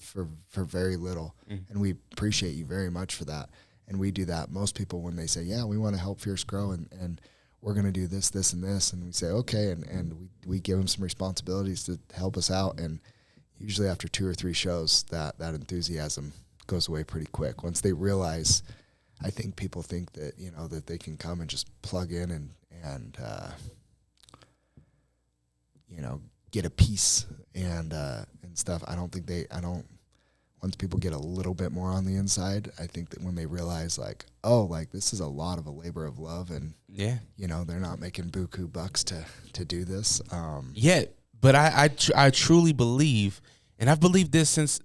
little. And we appreciate you very much for that. And we do that. Most people, when they say, yeah, we want to help Fierce grow and we're going to do this, this, and this. And we say, okay. And we give them some responsibilities to help us out. And usually after 2 or 3 shows, that enthusiasm goes away pretty quick. Once they realize, I think people think that, that they can come and just plug in and get a piece and stuff. Once people get a little bit more on the inside, I think that when they realize this is a lot of a labor of love, and they're not making buku bucks to do this. But I truly believe, and I've believed this since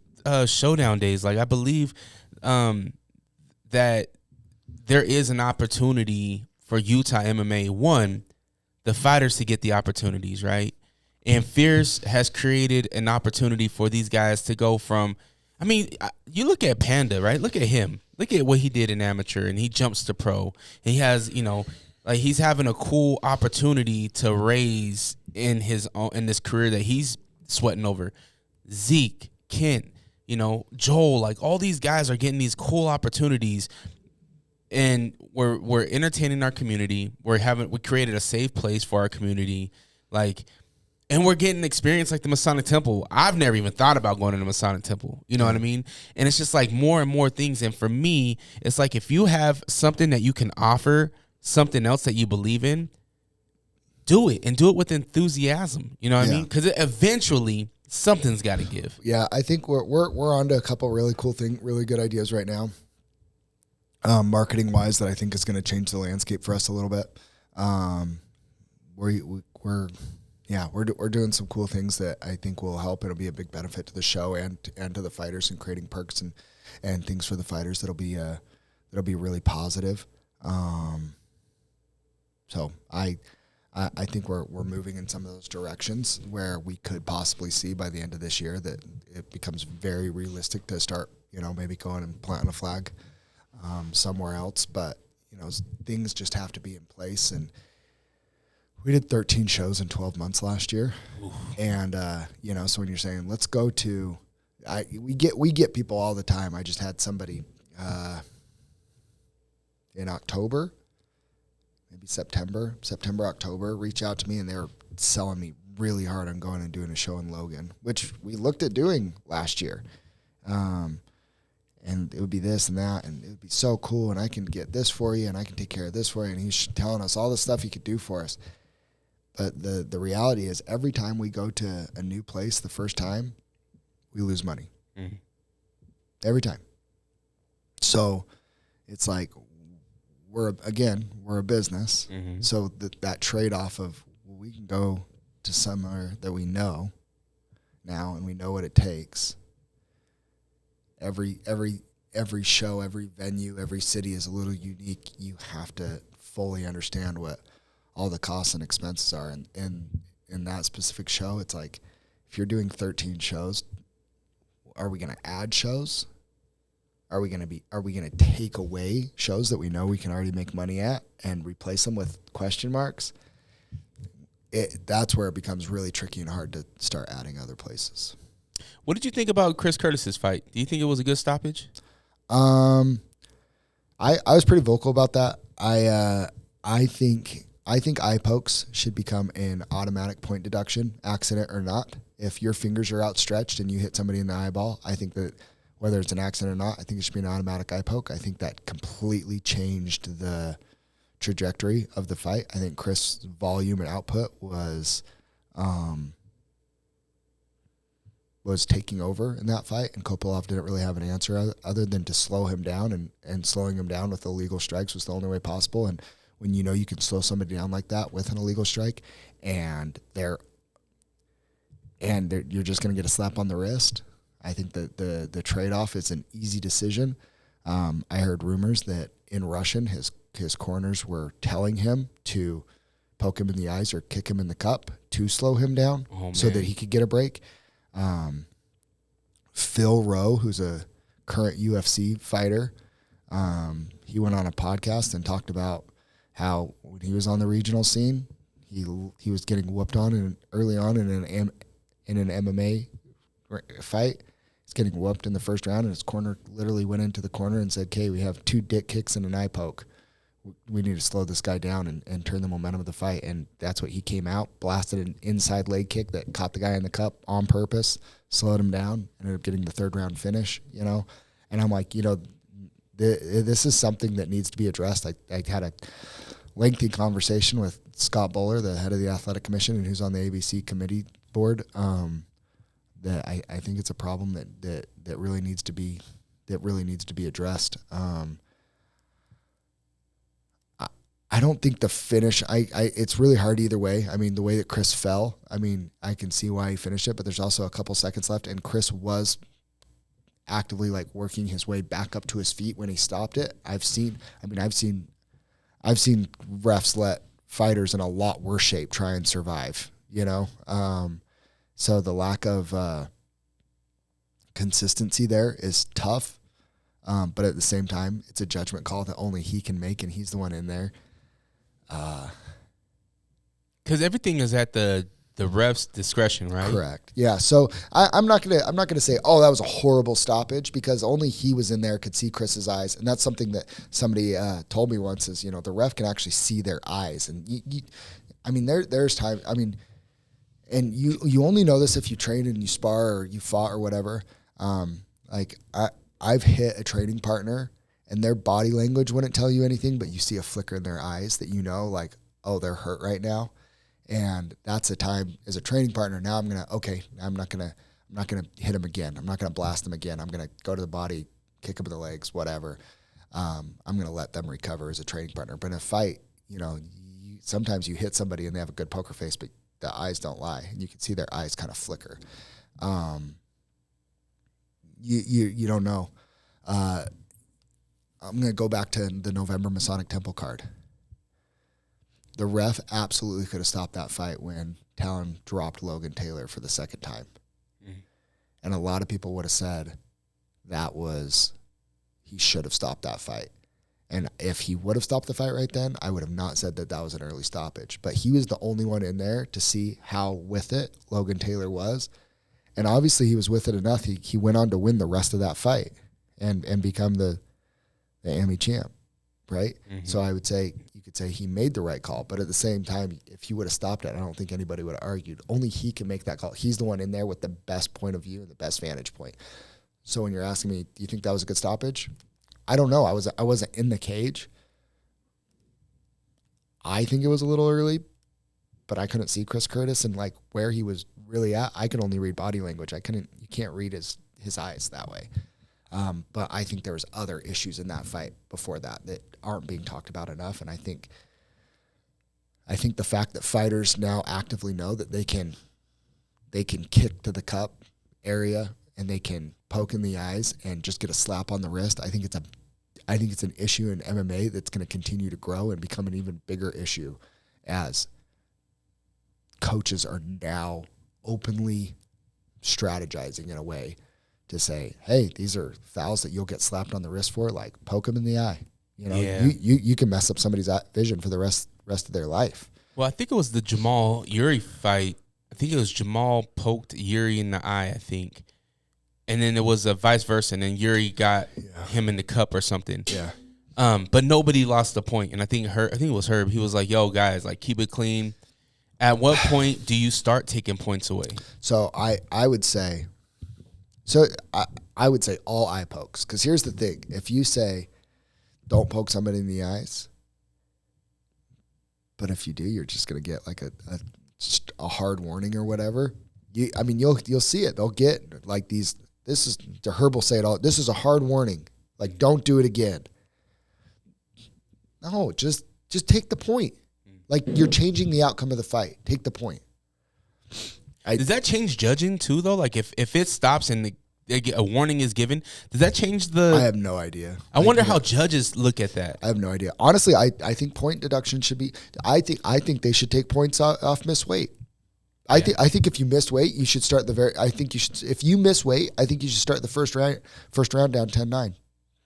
Showdown days. Like, I believe that there is an opportunity for Utah MMA, one, the fighters to get the opportunities, right? And Fierce has created an opportunity for these guys to go from, I mean, you look at Panda, right? Look at him. Look at what he did in amateur, and he jumps to pro. And he has, he's having a cool opportunity to raise in this career that he's sweating over. Zeke, Kent, Joel, like all these guys are getting these cool opportunities, and we're entertaining our community. We created a safe place for our community, and we're getting experience like the Masonic Temple. I've never even thought about going to the Masonic Temple. You know what I mean? And it's just like more and more things. And for me, it's like if you have something that you can offer, something else that you believe in, do it, and do it with enthusiasm. You know what I mean? Because eventually something's got to give. Yeah, I think we're on to a couple really cool really good ideas right now, marketing wise, that I think is going to change the landscape for us a little bit. We're doing some cool things that I think will help. It'll be a big benefit to the show and to the fighters, and creating perks and things for the fighters that'll be really positive. So I think we're moving in some of those directions where we could possibly see by the end of this year that it becomes very realistic to start, maybe going and planting a flag somewhere else. But things just have to be in place. And we did 13 shows in 12 months last year. Oof. And, so when you're saying, let's go to, we get people all the time. I just had somebody in October, maybe September, October, reach out to me, and they were selling me really hard on going and doing a show in Logan, which we looked at doing last year. And it would be this and that, and it would be so cool, and I can get this for you, and I can take care of this for you, and he's telling us all the stuff he could do for us. But the reality is, every time we go to a new place the first time, we lose money. Mm-hmm. Every time. So it's like we're a business. Mm-hmm. So that trade-off of, well, we can go to somewhere that we know now, and we know what it takes. Every show, every venue, every city is a little unique. You have to fully understand what all the costs and expenses are. And in that specific show, it's like, if you're doing 13 shows, are we going to add shows? Are we going to take away shows that we know we can already make money at and replace them with question marks? That's where it becomes really tricky and hard to start adding other places. What did you think about Chris Curtis's fight? Do you think it was a good stoppage? I was pretty vocal about that. I think eye pokes should become an automatic point deduction, accident or not. If your fingers are outstretched and you hit somebody in the eyeball, I think that whether it's an accident or not, I think it should be an automatic eye poke. I think that completely changed the trajectory of the fight. I think Chris' volume and output was taking over in that fight, and Kopylov didn't really have an answer other than to slow him down, and slowing him down with illegal strikes was the only way possible. And when you know you can slow somebody down like that with an illegal strike, and you're just going to get a slap on the wrist, I think that the trade-off is an easy decision. I heard rumors that in Russian, his corners were telling him to poke him in the eyes or kick him in the cup to slow him down so that he could get a break. Phil Rowe, who's a current UFC fighter, he went on a podcast and talked about how when he was on the regional scene, he was getting whooped on early on in an MMA fight. He's getting whooped in the first round, and his corner literally went into the corner and said, "Okay, we have 2 dick kicks and an eye poke. We need to slow this guy down and turn the momentum of the fight." And that's what he came out, blasted an inside leg kick that caught the guy in the cup on purpose, slowed him down, ended up getting the 3rd round finish, And I'm like, this is something that needs to be addressed. I had a lengthy conversation with Scott Bowler, the head of the athletic commission, and who's on the ABC committee board, that I think it's a problem that really needs to be addressed. I don't think the finish, it's really hard either way. I mean, the way that Chris fell, I can see why he finished it, but there's also a couple seconds left, and Chris was actively working his way back up to his feet when he stopped it. I've seen refs let fighters in a lot worse shape try and survive, so the lack of consistency there is tough. But at the same time, it's a judgment call that only he can make, and he's the one in there. Because everything is at the ref's discretion, right? Correct. Yeah. So I'm not gonna say, oh, that was a horrible stoppage, because only he was in there, could see Chris's eyes, and that's something that somebody told me once is, the ref can actually see their eyes, and there's time. And you only know this if you train and you spar or you fought or whatever. I've hit a training partner, and their body language wouldn't tell you anything, but you see a flicker in their eyes that oh, they're hurt right now. And that's a time as a training partner. Now I'm not gonna hit him again. I'm not gonna blast him again. I'm gonna go to the body, kick him in the legs, whatever. I'm gonna let them recover as a training partner. But in a fight, sometimes you hit somebody and they have a good poker face, but the eyes don't lie, and you can see their eyes kind of flicker. You don't know. I'm going to go back to the November Masonic Temple card. The ref absolutely could have stopped that fight when Talon dropped Logan Taylor for the 2nd time. Mm-hmm. And a lot of people would have said he should have stopped that fight. And if he would have stopped the fight right then, I would have not said that was an early stoppage. But he was the only one in there to see how with it Logan Taylor was. And obviously he was with it enough. He went on to win the rest of that fight and become the AMI champ, right? Mm-hmm. So I would say, you could say he made the right call. But at the same time, if he would have stopped it, I don't think anybody would have argued. Only he can make that call. He's the one in there with the best point of view and the best vantage point. So when you're asking me, do you think that was a good stoppage? I don't know. I wasn't in the cage. I think it was a little early, but I couldn't see Chris Curtis and like where he was really at. I could only read body language. You can't read his eyes that way. But I think there was other issues in that fight before that aren't being talked about enough. And I think the fact that fighters now actively know that they can kick to the cup area and they can poke in the eyes and just get a slap on the wrist. I think it's an issue in MMA that's going to continue to grow and become an even bigger issue as coaches are now openly strategizing in a way to say, hey, these are fouls that you'll get slapped on the wrist for, like poke them in the eye. You know, you can mess up somebody's vision for the rest of their life. Well, I think it was the Jamal Yuri fight. I think it was Jamal poked Yuri in the eye, I think. And then it was a vice versa, and then Yuri got him in the cup or something. Yeah. But nobody lost the point. And I think it was Herb. He was like, yo, guys, like, keep it clean. At what point do you start taking points away? So I would say all eye pokes. Because here's the thing. If you say don't poke somebody in the eyes, but if you do, you're just going to get like a hard warning or whatever. You'll see it. They'll get like these. This is, the Herb will say it all. This is a hard warning. Like, don't do it again. No, just take the point. Like, you're changing the outcome of the fight. Take the point. Does that change judging too, though? Like, if it stops and a warning is given, does that change the... I have no idea. I wonder how judges look at that. I have no idea. Honestly, I think point deduction should be... I think they should take points off missed weight. I think if you missed weight, you should start if you miss weight, I think you should start the first round down 10-9.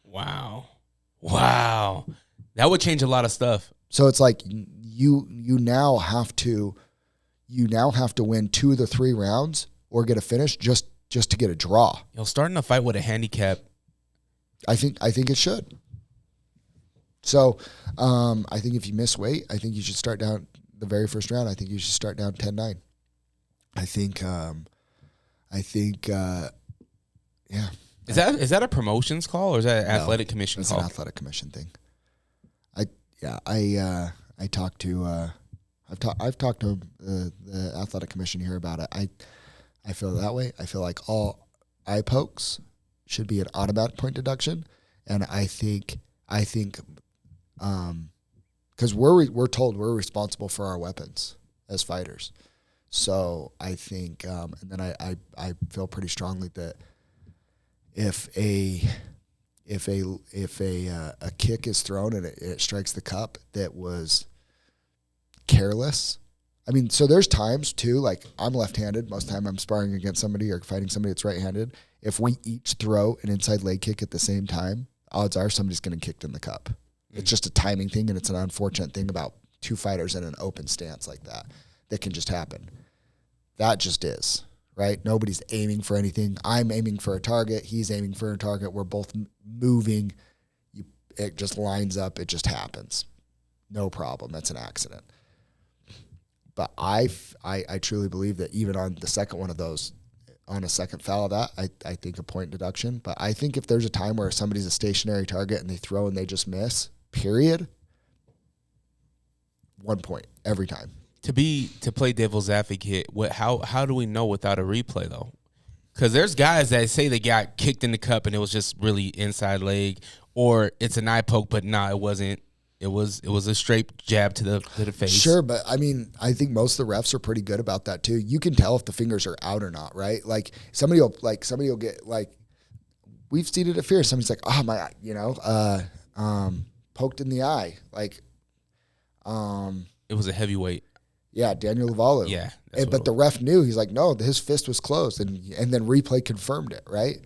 Wow. That would change a lot of stuff. So it's like you now have to win 2 of the 3 rounds or get a finish just to get a draw. Starting a fight with a handicap. I think it should. So I think if you miss weight, I think you should start down the very first round. I think you should start down 10-9. I think, yeah. Is that a promotions call or is that an athletic commission call? It's an athletic commission thing. I talked to I've talked to the athletic commission here about it. I feel that way. I feel like all eye pokes should be an automatic point deduction, and I think because we're told we're responsible for our weapons as fighters. So I think, and then I feel pretty strongly that if a kick is thrown and it strikes the cup that was careless. I mean, so there's times too, like I'm left-handed. Most of the time I'm sparring against somebody or fighting somebody that's right-handed. If we each throw an inside leg kick at the same time, odds are somebody's getting kicked in the cup. Mm-hmm. It's just a timing thing, and it's an unfortunate thing about 2 fighters in an open stance like that can just happen. That just is, right? Nobody's aiming for anything. I'm aiming for a target. He's aiming for a target. We're both moving. It just lines up. It just happens. No problem. That's an accident. But I truly believe that even on the second one of those, on a second foul of that, I think a point deduction. But I think if there's a time where somebody's a stationary target and they throw and they just miss, period, 1 point every time. To play devil's advocate, how do we know without a replay though? Because there's guys that say they got kicked in the cup and it was just really inside leg, or it's an eye poke, but nah, it wasn't. It was a straight jab to the face. Sure, but I mean, I think most of the refs are pretty good about that too. You can tell if the fingers are out or not, right? Like somebody will get like, we've seen it at Fear. Somebody's like, oh my, poked in the eye, like, it was a heavyweight. Yeah, Daniel Lavalu. Yeah. But the ref knew. He's like, no, his fist was closed. And then replay confirmed it, right?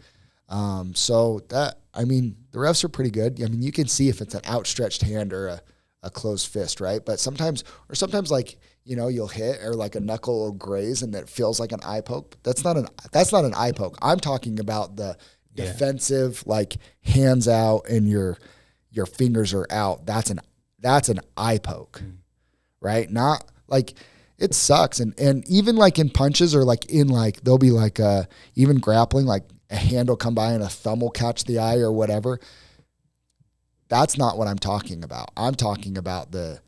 So that, I mean, the refs are pretty good. I mean, you can see if it's an outstretched hand or a closed fist, right? But sometimes like, you know, you'll hit or like a knuckle will graze and that feels like an eye poke. That's not an eye poke. I'm talking about the defensive, like hands out and your fingers are out. That's an eye poke, right? Not like it sucks. And even like in punches or like in like, there'll be like even grappling, like a hand will come by and a thumb will catch the eye or whatever. That's not what I'm talking about. I'm talking about the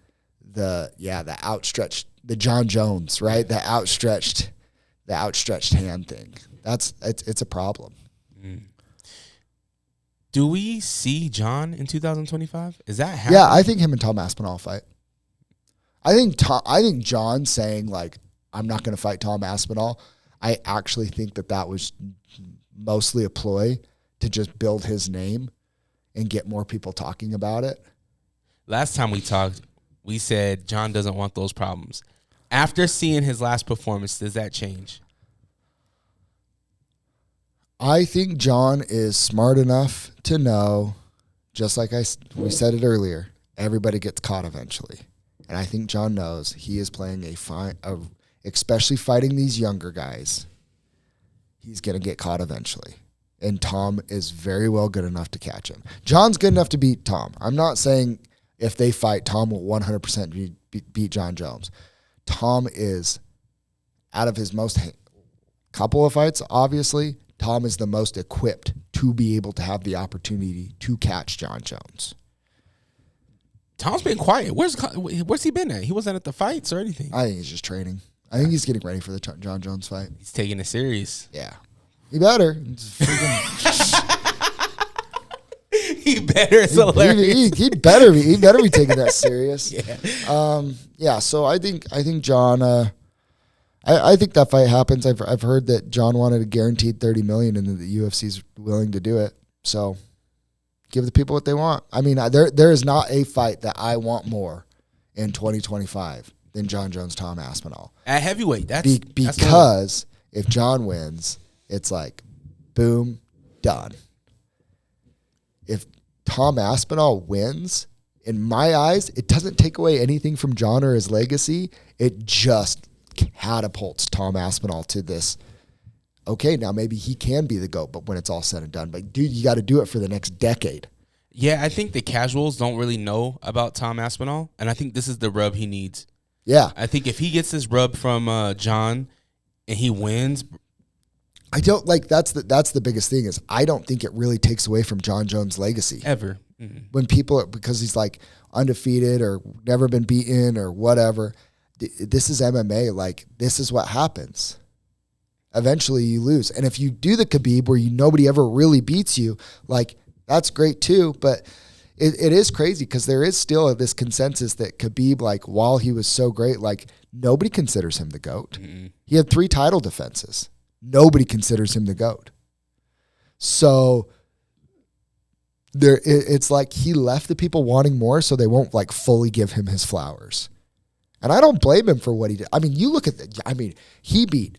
outstretched, the John Jones, right? The outstretched hand thing. It's a problem. Do we see John in 2025? Is that happening? Yeah, I think him and Tom Aspinall fight. I think John saying like, I'm not going to fight Tom Aspinall. I actually think that was mostly a ploy to just build his name and get more people talking about it. Last time we talked, we said John doesn't want those problems. After seeing his last performance, does that change? I think John is smart enough to know, just like we said it earlier, everybody gets caught eventually. And I think John knows he is playing especially fighting these younger guys, he's going to get caught eventually. And Tom is very well good enough to catch him. John's good enough to beat Tom. I'm not saying if they fight, Tom will 100% beat John Jones. Tom is, out of his most couple of fights, obviously, Tom is the most equipped to be able to have the opportunity to catch John Jones. Tom's been quiet. Where's he been at? He wasn't at the fights or anything. I think he's just training. I think he's getting ready for the John Jones fight. He's taking it serious. Yeah. He better. He better. It's hilarious. He better be. He better be taking that serious. Yeah. So I think John. I think that fight happens. I've heard that John wanted a guaranteed $30 million, and that the UFC's willing to do it. So give the people what they want. I mean, there is not a fight that I want more in 2025 than John Jones, Tom Aspinall at heavyweight. Because if John wins, it's like, boom, done. If Tom Aspinall wins, in my eyes, it doesn't take away anything from John or his legacy. It just catapults Tom Aspinall to this, okay, now maybe he can be the GOAT, but when it's all said and done. But, dude, you got to do it for the next decade. Yeah, I think the casuals don't really know about Tom Aspinall, and I think this is the rub he needs. Yeah. I think if he gets this rub from John and he wins, I don't like that's the biggest thing is I don't think it really takes away from John Jones' legacy ever. Mm-hmm. When people because he's like undefeated or never been beaten or whatever. This is MMA. Like, this is what happens. Eventually you lose. And if you do the Khabib where nobody ever really beats you, like, that's great too. But it is crazy because there is still this consensus that Khabib, like, while he was so great, like, nobody considers him the GOAT. Mm-hmm. He had 3 title defenses. Nobody considers him the GOAT. So it's like he left the people wanting more so they won't, like, fully give him his flowers. And I don't blame him for what he did. I mean, you look at he beat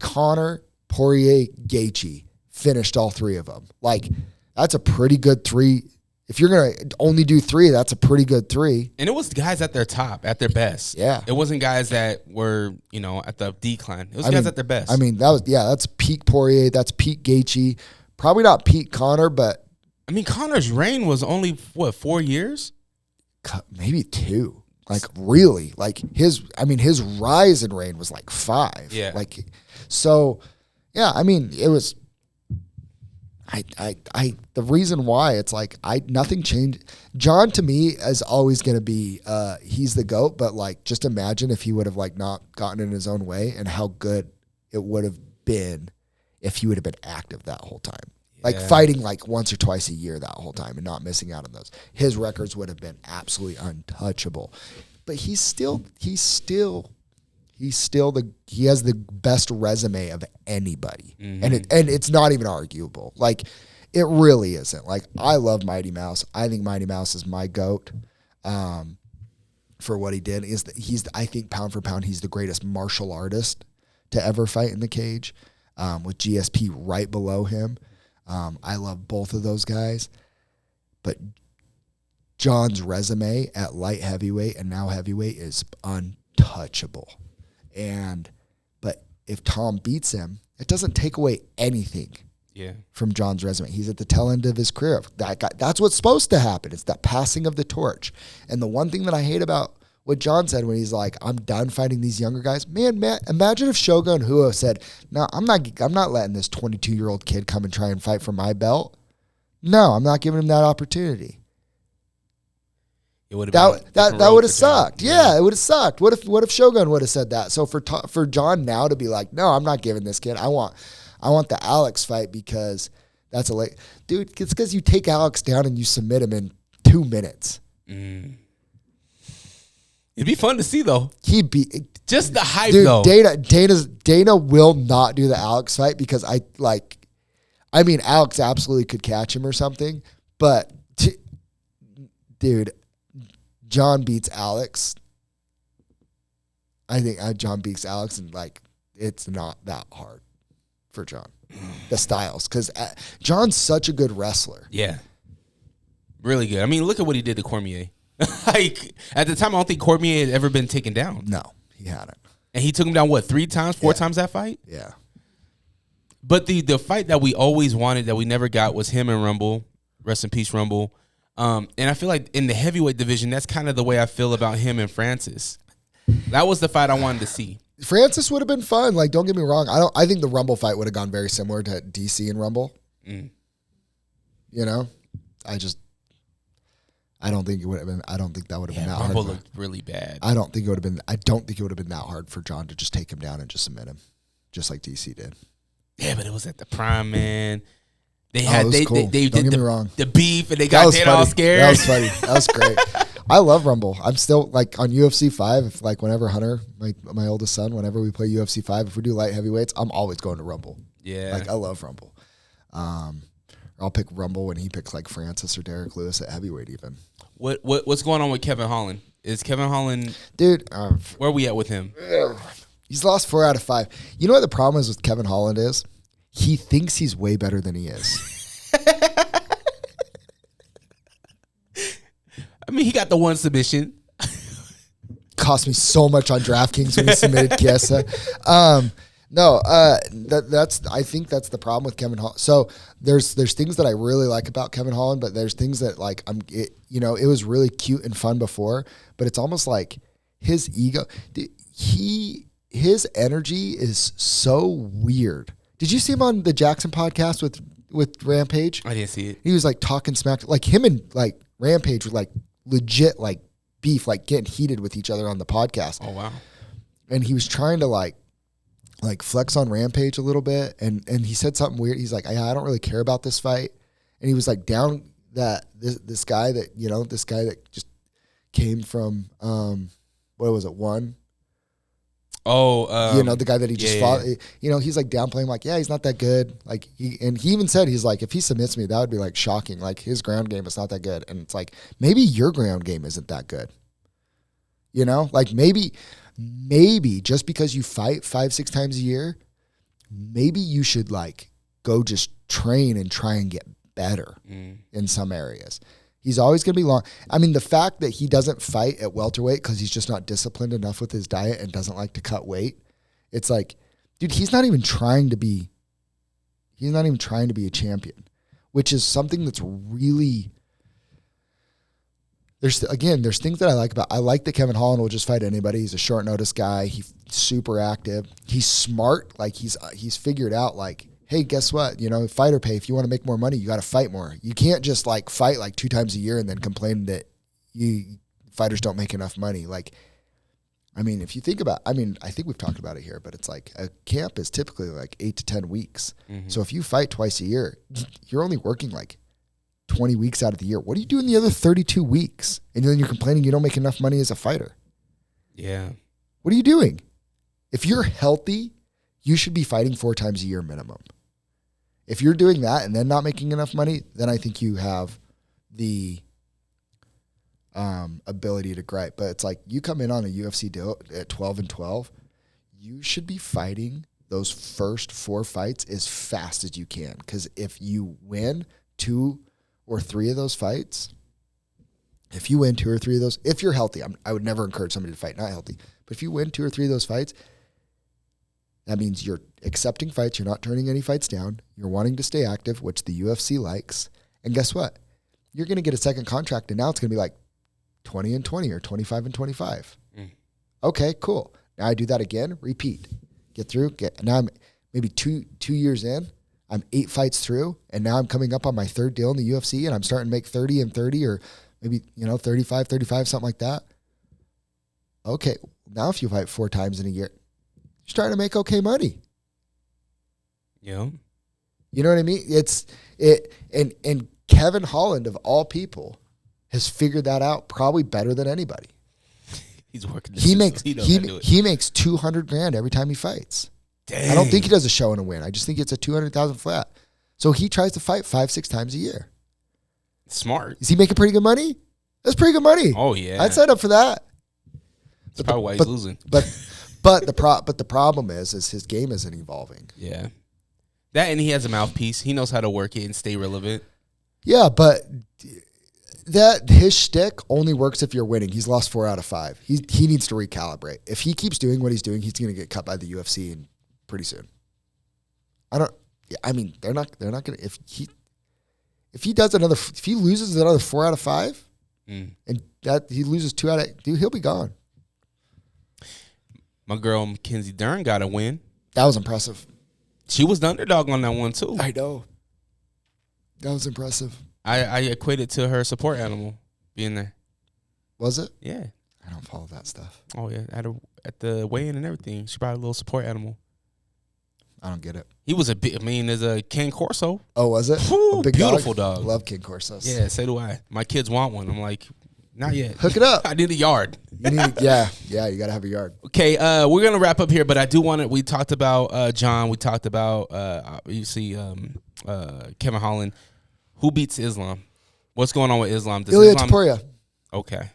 Conor, Poirier, Gaethje, finished all 3 of them. Like, that's a pretty good 3. If you're going to only do 3, that's a pretty good 3. And it was guys at their top, at their best. Yeah. It wasn't guys that were, at the decline. It was guys at their best. I mean, that's peak Poirier, that's peak Gaethje. Probably not peak Conor, but I mean, Conor's reign was only 4 years? Maybe 2. Like, really, like his rise in reign was like 5. Yeah. Like, so, yeah, I mean, it was, the reason why it's like, nothing changed. John to me is always going to be, he's the GOAT, but like, just imagine if he would have like not gotten in his own way and how good it would have been if he would have been active that whole time. Like fighting like once or twice a year that whole time and not missing out on those. His records would have been absolutely untouchable. But he has the best resume of anybody. Mm-hmm. And it's not even arguable. Like, it really isn't. Like, I love Mighty Mouse. I think Mighty Mouse is my GOAT for what he did. I think pound for pound, he's the greatest martial artist to ever fight in the cage, with GSP right below him. I love both of those guys, but John's resume at light heavyweight and now heavyweight is untouchable. But if Tom beats him, it doesn't take away anything from John's resume. He's at the tail end of his career. That's what's supposed to happen. It's that passing of the torch. And the one thing that I hate about what John said when he's like, I'm done fighting these younger guys. Man, imagine if Shogun Rua said, no, I'm not letting this 22-year-old kid come and try and fight for my belt. No, I'm not giving him that opportunity. That would have sucked. Yeah, it would have sucked. What if Shogun would have said that? So for John now to be like, no, I'm not giving this kid. I want the Alex fight because that's dude. It's because you take Alex down and you submit him in 2 minutes. It'd be fun to see though. He'd be just the hype dude, though. Dana will not do the Alex fight because Alex absolutely could catch him or something, but dude, John beats Alex. I think John beats Alex, and it's not that hard for John. The styles, because John's such a good wrestler. Yeah, really good. I mean, look at what he did to Cormier. At the time, I don't think Cormier had ever been taken down. No, he hadn't. And he took him down, 3 times, 4 times that fight? Yeah. But the fight that we always wanted that we never got was him and Rumble. Rest in peace, Rumble. And I feel like in the heavyweight division, that's kind of the way I feel about him and Francis. That was the fight I wanted to see. Francis would have been fun. Don't get me wrong. I think the Rumble fight would have gone very similar to DC and Rumble. You know? I don't think it would have been. I don't think that would have been that hard. Rumble looked really bad. I don't think it would have been that hard for John to just take him down and just submit him, just like DC did. Yeah, but it was at the prime, man. They cool. they don't did get me wrong. The beef, and they got all scared. That was funny. That was great. I love Rumble. I'm still on UFC 5. If whenever Hunter, my oldest son, whenever we play UFC 5, if we do light heavyweights, I'm always going to Rumble. Yeah, I love Rumble. I'll pick Rumble when he picks Francis or Derek Lewis at heavyweight even. What's going on with Kevin Holland? Is Kevin Holland, dude? Where are we at with him? He's lost 4 out of 5. You know what the problem is with Kevin Holland is? He thinks he's way better than he is. I mean, he got the 1 submission. Cost me so much on DraftKings when he submitted Chiesa. I think that's the problem with Kevin Holland. So there's things that I really like about Kevin Holland, but there's things that it was really cute and fun before, but it's almost like his ego. His energy is so weird. Did you see him on the Jackson podcast with Rampage? I didn't see it. He was talking smack, him and Rampage were legit beef, getting heated with each other on the podcast. Oh wow! And he was trying to flex on Rampage a little bit, and he said something weird. He's like, I don't really care about this fight, and he was down that this guy that just came from what was it, one. Oh, the guy that he just fought. Yeah. He's downplaying, he's not that good. He even said he's if he submits me, that would be shocking. His ground game is not that good, and it's maybe your ground game isn't that good. Maybe just because you fight 5-6 times a year, maybe you should go just train and try and get better in some areas. He's always going to be long. I mean, the fact that he doesn't fight at welterweight because he's just not disciplined enough with his diet and doesn't like to cut weight. It's dude, he's not even trying to be a champion, which is something that's really, there's things that I like about, I like that Kevin Holland will just fight anybody. He's a short notice guy. He's super active. He's smart. He's figured out hey, guess what? Fighter pay, if you want to make more money, you got to fight more. You can't just fight 2 times a year and then complain that fighters don't make enough money. If you think about, I think we've talked about it here, but it's a camp is typically 8 to 10 weeks. Mm-hmm. So if you fight twice a year, you're only working 20 weeks out of the year. What do you do in the other 32 weeks? And then you're complaining you don't make enough money as a fighter. Yeah. What are you doing? If you're healthy, you should be fighting 4 times a year minimum. If you're doing that and then not making enough money, then I think you have the ability to gripe. But it's you come in on a UFC deal at 12-12, you should be fighting those first 4 fights as fast as you can. Because if you win 2 or 3 of those fights, If you win 2 or 3 of those, if you're healthy, I would never encourage somebody to fight not healthy. But if you win 2 or 3 of those fights, that means you're accepting fights. You're not turning any fights down. You're wanting to stay active, which the UFC likes. And guess what? You're going to get a second contract, and now it's going to be like 20 and 20 or 25 and 25. Okay, cool. Now I do that again, repeat. Get through. Now I'm maybe two years in. I'm 8 fights through, and now I'm coming up on my 3rd deal in the UFC, and I'm starting to make 30 and 30 or maybe, 35, something like that. Okay, now if you fight 4 times in a year, you're starting to make okay money. Yeah. You know what I mean? And Kevin Holland, of all people, has figured that out probably better than anybody. He's working. He makes $200,000 every time he fights. Dang. I don't think he does a show and a win. I just think it's a $200,000 flat. So he tries to fight 5-6 times a year. Smart. Is he making pretty good money? That's pretty good money. Oh yeah. I'd sign up for that. That's probably why he's losing. But the problem is his game isn't evolving. Yeah. That, and he has a mouthpiece. He knows how to work it and stay relevant. Yeah, but his shtick only works if you're winning. He's lost 4 out of 5. He needs to recalibrate. If he keeps doing what he's doing, he's going to get cut by the UFC and pretty soon. They're not going to, if he loses another 4 out of 5 and that he loses 2 out of, dude, he'll be gone. My girl Mackenzie Dern got a win. That was impressive. She was the underdog on that one too. I know. That was impressive. I equated to her support animal being there. Was it? Yeah. I don't follow that stuff. Oh yeah, at the weigh-in and everything, she brought a little support animal. I don't get it. He was a big. I mean, there's a King Corso. Oh, was it? Ooh, A big beautiful dog. Love King Corsos. Yeah, so do I. My kids want one. I'm like, not yet. Hook it up. I need a yard. You need, yeah. You got to have a yard. Okay, we're gonna wrap up here, but I do want to. We talked about John. We talked about Kevin Holland. Who beats Islam? What's going on with Islam? Ilia Topuria. Okay.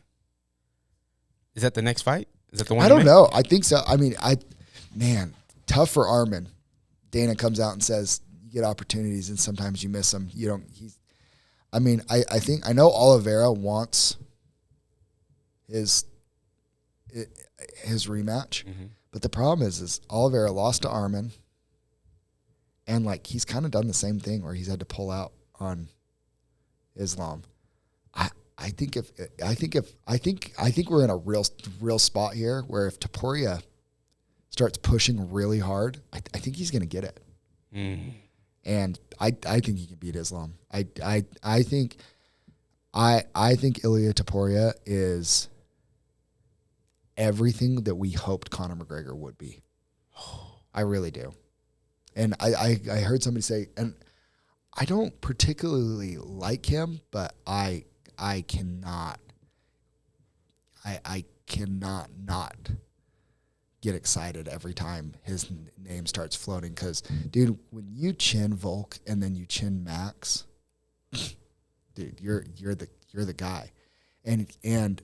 Is that the next fight? Is that the one? I don't know. I think so. I mean, tough for Armin. Dana comes out and says you get opportunities and sometimes you miss them. You don't. I know Oliveira wants his rematch, but the problem is Oliveira lost to Armin, and like he's kind of done the same thing where he's had to pull out on Islam. I think we're in a real spot here where if Topuria starts pushing really hard, I think he's going to get it. And I think he can beat Islam. I think Ilia Topuria is everything that we hoped Conor McGregor would be. I really do. And I heard somebody say, and I don't particularly like him, but I cannot not get excited every time his name starts floating. Because, dude, when you chin Volk and then you chin Max, dude, you're the guy. And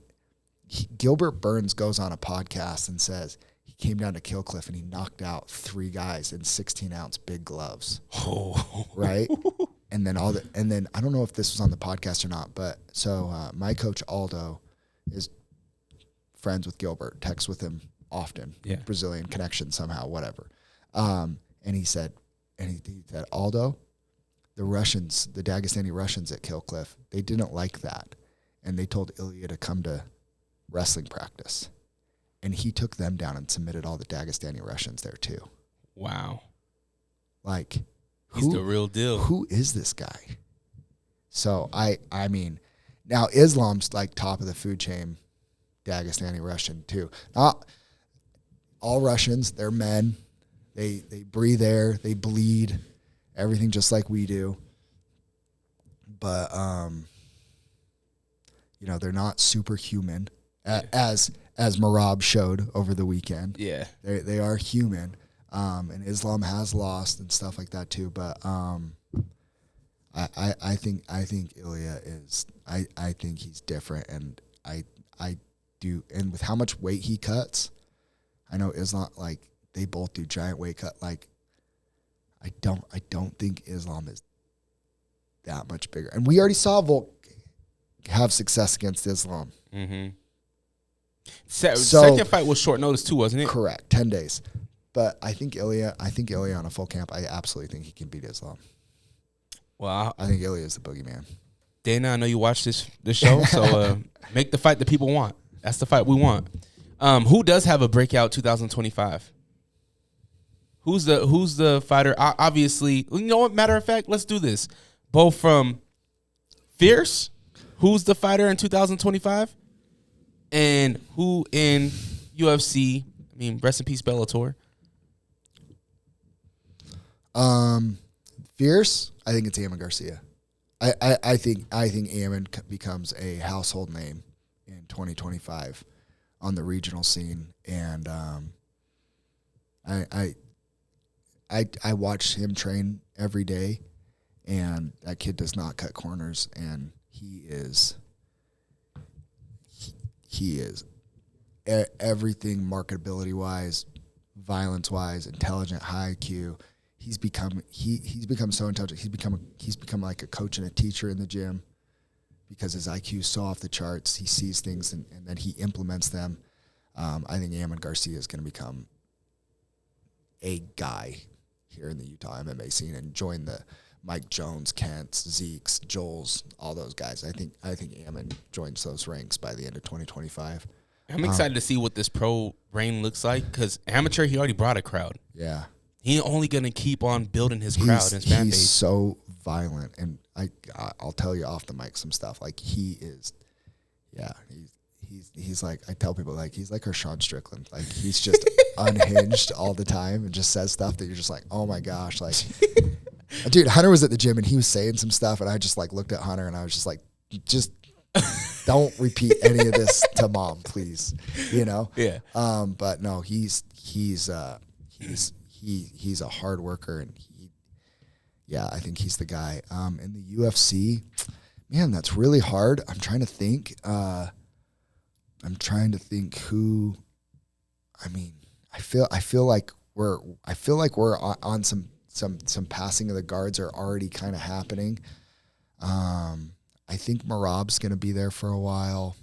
Gilbert Burns goes on a podcast and says he came down to Kill Cliff and he knocked out 3 guys in 16-ounce big gloves. Right? And then I don't know if this was on the podcast or not, but so my coach Aldo is friends with Gilbert, texts with him often, Brazilian connection somehow, whatever. And he said, Aldo, the Russians, the Dagestani Russians at Kill Cliff, they didn't like that, and they told Ilia to come to wrestling practice, and he took them down and submitted all the Dagestani Russians there too. Wow, like. He's the real deal. Who is this guy? So I mean, now Islam's like top of the food chain, Dagestani Russian too. Not all Russians, they're men. They breathe air, they bleed, everything just like we do. But they're not superhuman, as Marab showed over the weekend. Yeah, they are human. And Islam has lost and stuff like that too. But I think Ilia is I think he's different, and I do, and with how much weight he cuts, I know Islam, like they both do giant weight cut. Like I don't think Islam is that much bigger. And we already saw Volk have success against Islam. Mm-hmm. Second fight was short notice too, wasn't it? Correct, 10 days. But I think Ilya on a full camp, I absolutely think he can beat Islam. Well, I think Ilya is the boogeyman. Dana, I know you watch this show, so make the fight that people want. That's the fight we want. Who does have a breakout 2025? Who's the fighter? Obviously, you know what? Matter of fact, let's do this. Both from Fierce, who's the fighter in 2025, and who in UFC? I mean, rest in peace, Bellator. Fierce, I think it's Ammon Garcia. I think Ammon becomes a household name in 2025 on the regional scene, and I watch him train every day, and that kid does not cut corners, and he is everything marketability wise, violence wise, intelligent, high IQ. He's become so intelligent. He's become like a coach and a teacher in the gym because his IQ is so off the charts. He sees things and then he implements them. I think Ammon Garcia is going to become a guy here in the Utah MMA scene and join the Mike Jones, Kents, Zeke's, Joel's, all those guys. I think Ammon joins those ranks by the end of 2025. I'm excited to see what this pro reign looks like because amateur, he already brought a crowd. Yeah. He's only going to keep on building his crowd, his fan base. He's so violent, and I'll tell you off the mic some stuff. Like he is, yeah. He's like, I tell people like he's like our Sean Strickland. Like he's just unhinged all the time and just says stuff that you're just like, oh my gosh, like. Dude, Hunter was at the gym and he was saying some stuff, and I just like looked at Hunter and I was just like, just don't repeat any of this to mom, please. You know? Yeah. But no, he's a hard worker, and I think he's the guy. In the UFC, man, that's really hard. I'm trying to think who. I mean, I feel like we're on some passing of the guards are already kind of happening. I think Marab's going to be there for a while.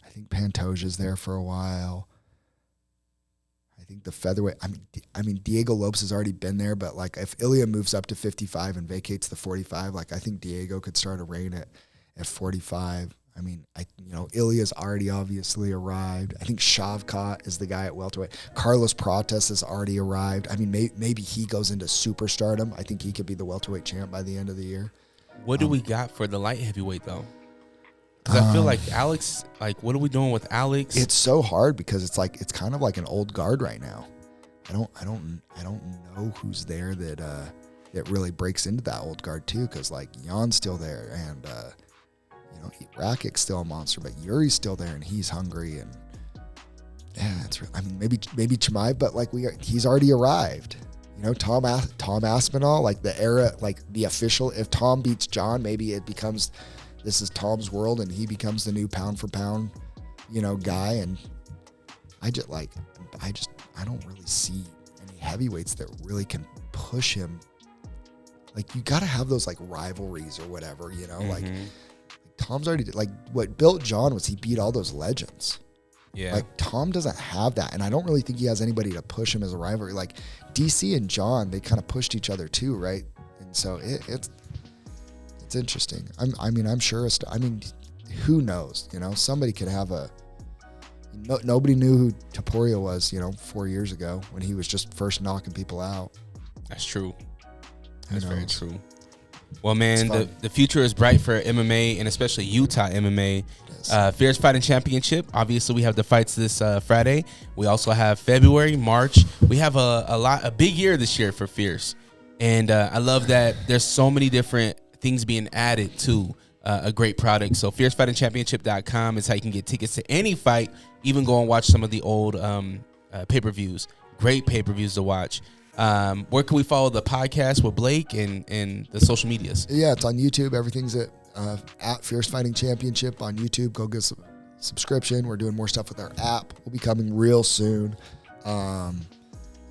I think Pantoja's there for a while. I think the featherweight. I mean, Diego Lopes has already been there, but like if Ilya moves up to 55 and vacates the 45, like I think Diego could start a reign at 45. I mean, Ilya's already obviously arrived. I think Shavkat is the guy at welterweight. Carlos Prates has already arrived. I mean, maybe he goes into superstardom. I think he could be the welterweight champ by the end of the year. What do we got for the light heavyweight though? Because I feel like Alex, like, what are we doing with Alex? It's so hard because it's kind of like an old guard right now. I don't know who's there that really breaks into that old guard too. Because like Jan's still there, and Rakic's still a monster, but Yuri's still there and he's hungry, and maybe Chimaev, but like he's already arrived. Tom Aspinall, like the era, like the official. If Tom beats John, maybe it becomes. This is Tom's world, and he becomes the new pound for pound, guy. And I don't really see any heavyweights that really can push him. Like you got to have those like rivalries or whatever, like Tom's already like what built John was he beat all those legends. Yeah. Like Tom doesn't have that, and I don't really think he has anybody to push him as a rivalry. Like DC and John, they kind of pushed each other too, right? And so it's interesting. I'm sure. Who knows? Somebody could have nobody knew who Topuria was, 4 years ago when he was just first knocking people out. That's true. That's very true. Well, man, the future is bright for MMA and especially Utah MMA. Fierce Fighting Championship. Obviously, we have the fights this Friday. We also have February, March. We have a big year this year for Fierce, and I love that there's so many different things being added to a great product. So fiercefightingchampionship.com is how you can get tickets to any fight, even go and watch some of the old pay-per-views. Great pay-per-views to watch. Where can we follow the podcast with Blake and the social medias? Yeah, it's on YouTube. Everything's at Fierce Fighting Championship on YouTube. Go get a subscription. We're doing more stuff with our app. We'll be coming real soon. Go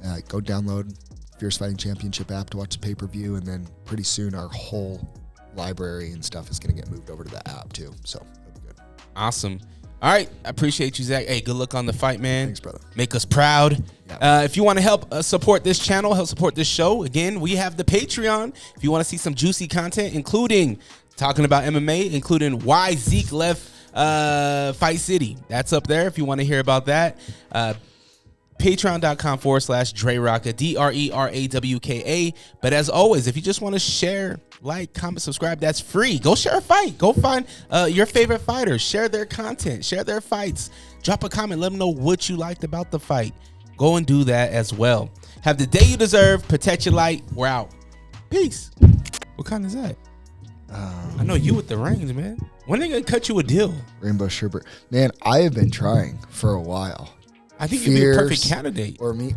download Fierce Fighting Championship app to watch the pay-per-view, and then pretty soon our whole library and stuff is going to get moved over to the app too. So that'll be good. Awesome. All right. I appreciate you, Zach. Hey, good luck on the fight, man. Thanks, brother. Make us proud. Yeah. If you want to help support this channel, help support this show, again, we have the Patreon. If you want to see some juicy content, including talking about MMA, including why Zeke left Fight City. That's up there if you want to hear about that. Patreon.com/DreRocka, DRERAWKA. But as always, if you just want to share, like, comment, subscribe, that's free. Go share a fight. Go find your favorite fighters. Share their content. Share their fights. Drop a comment. Let them know what you liked about the fight. Go and do that as well. Have the day you deserve. Protect your light. We're out. Peace. What kind is that? I know you with the range, man. When are they going to cut you a deal? Rainbow sherbet. Man, I have been trying for a while. I think you'd be a perfect candidate. Or me.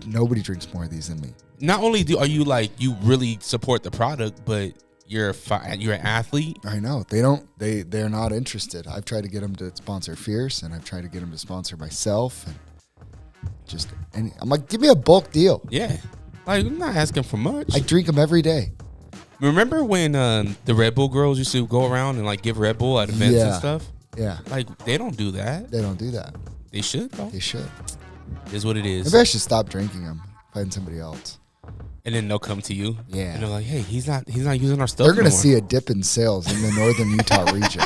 Nobody drinks more of these than me. Not only are you like, you really support the product, but you're an athlete. I know. They're not interested. I've tried to get them to sponsor Fierce, and I've tried to get them to sponsor myself, and I'm like, give me a bulk deal. Yeah. Like, I'm not asking for much. I drink them every day. Remember when the Red Bull girls used to go around and like give Red Bull at events and stuff? Yeah. Like, they don't do that. They don't do that. They should, though. They should. It is what it is. Maybe I should stop drinking them. Find somebody else. And then they'll come to you. Yeah. And they're like, hey, he's not using our stuff. They're going to see a dip in sales in the northern Utah region.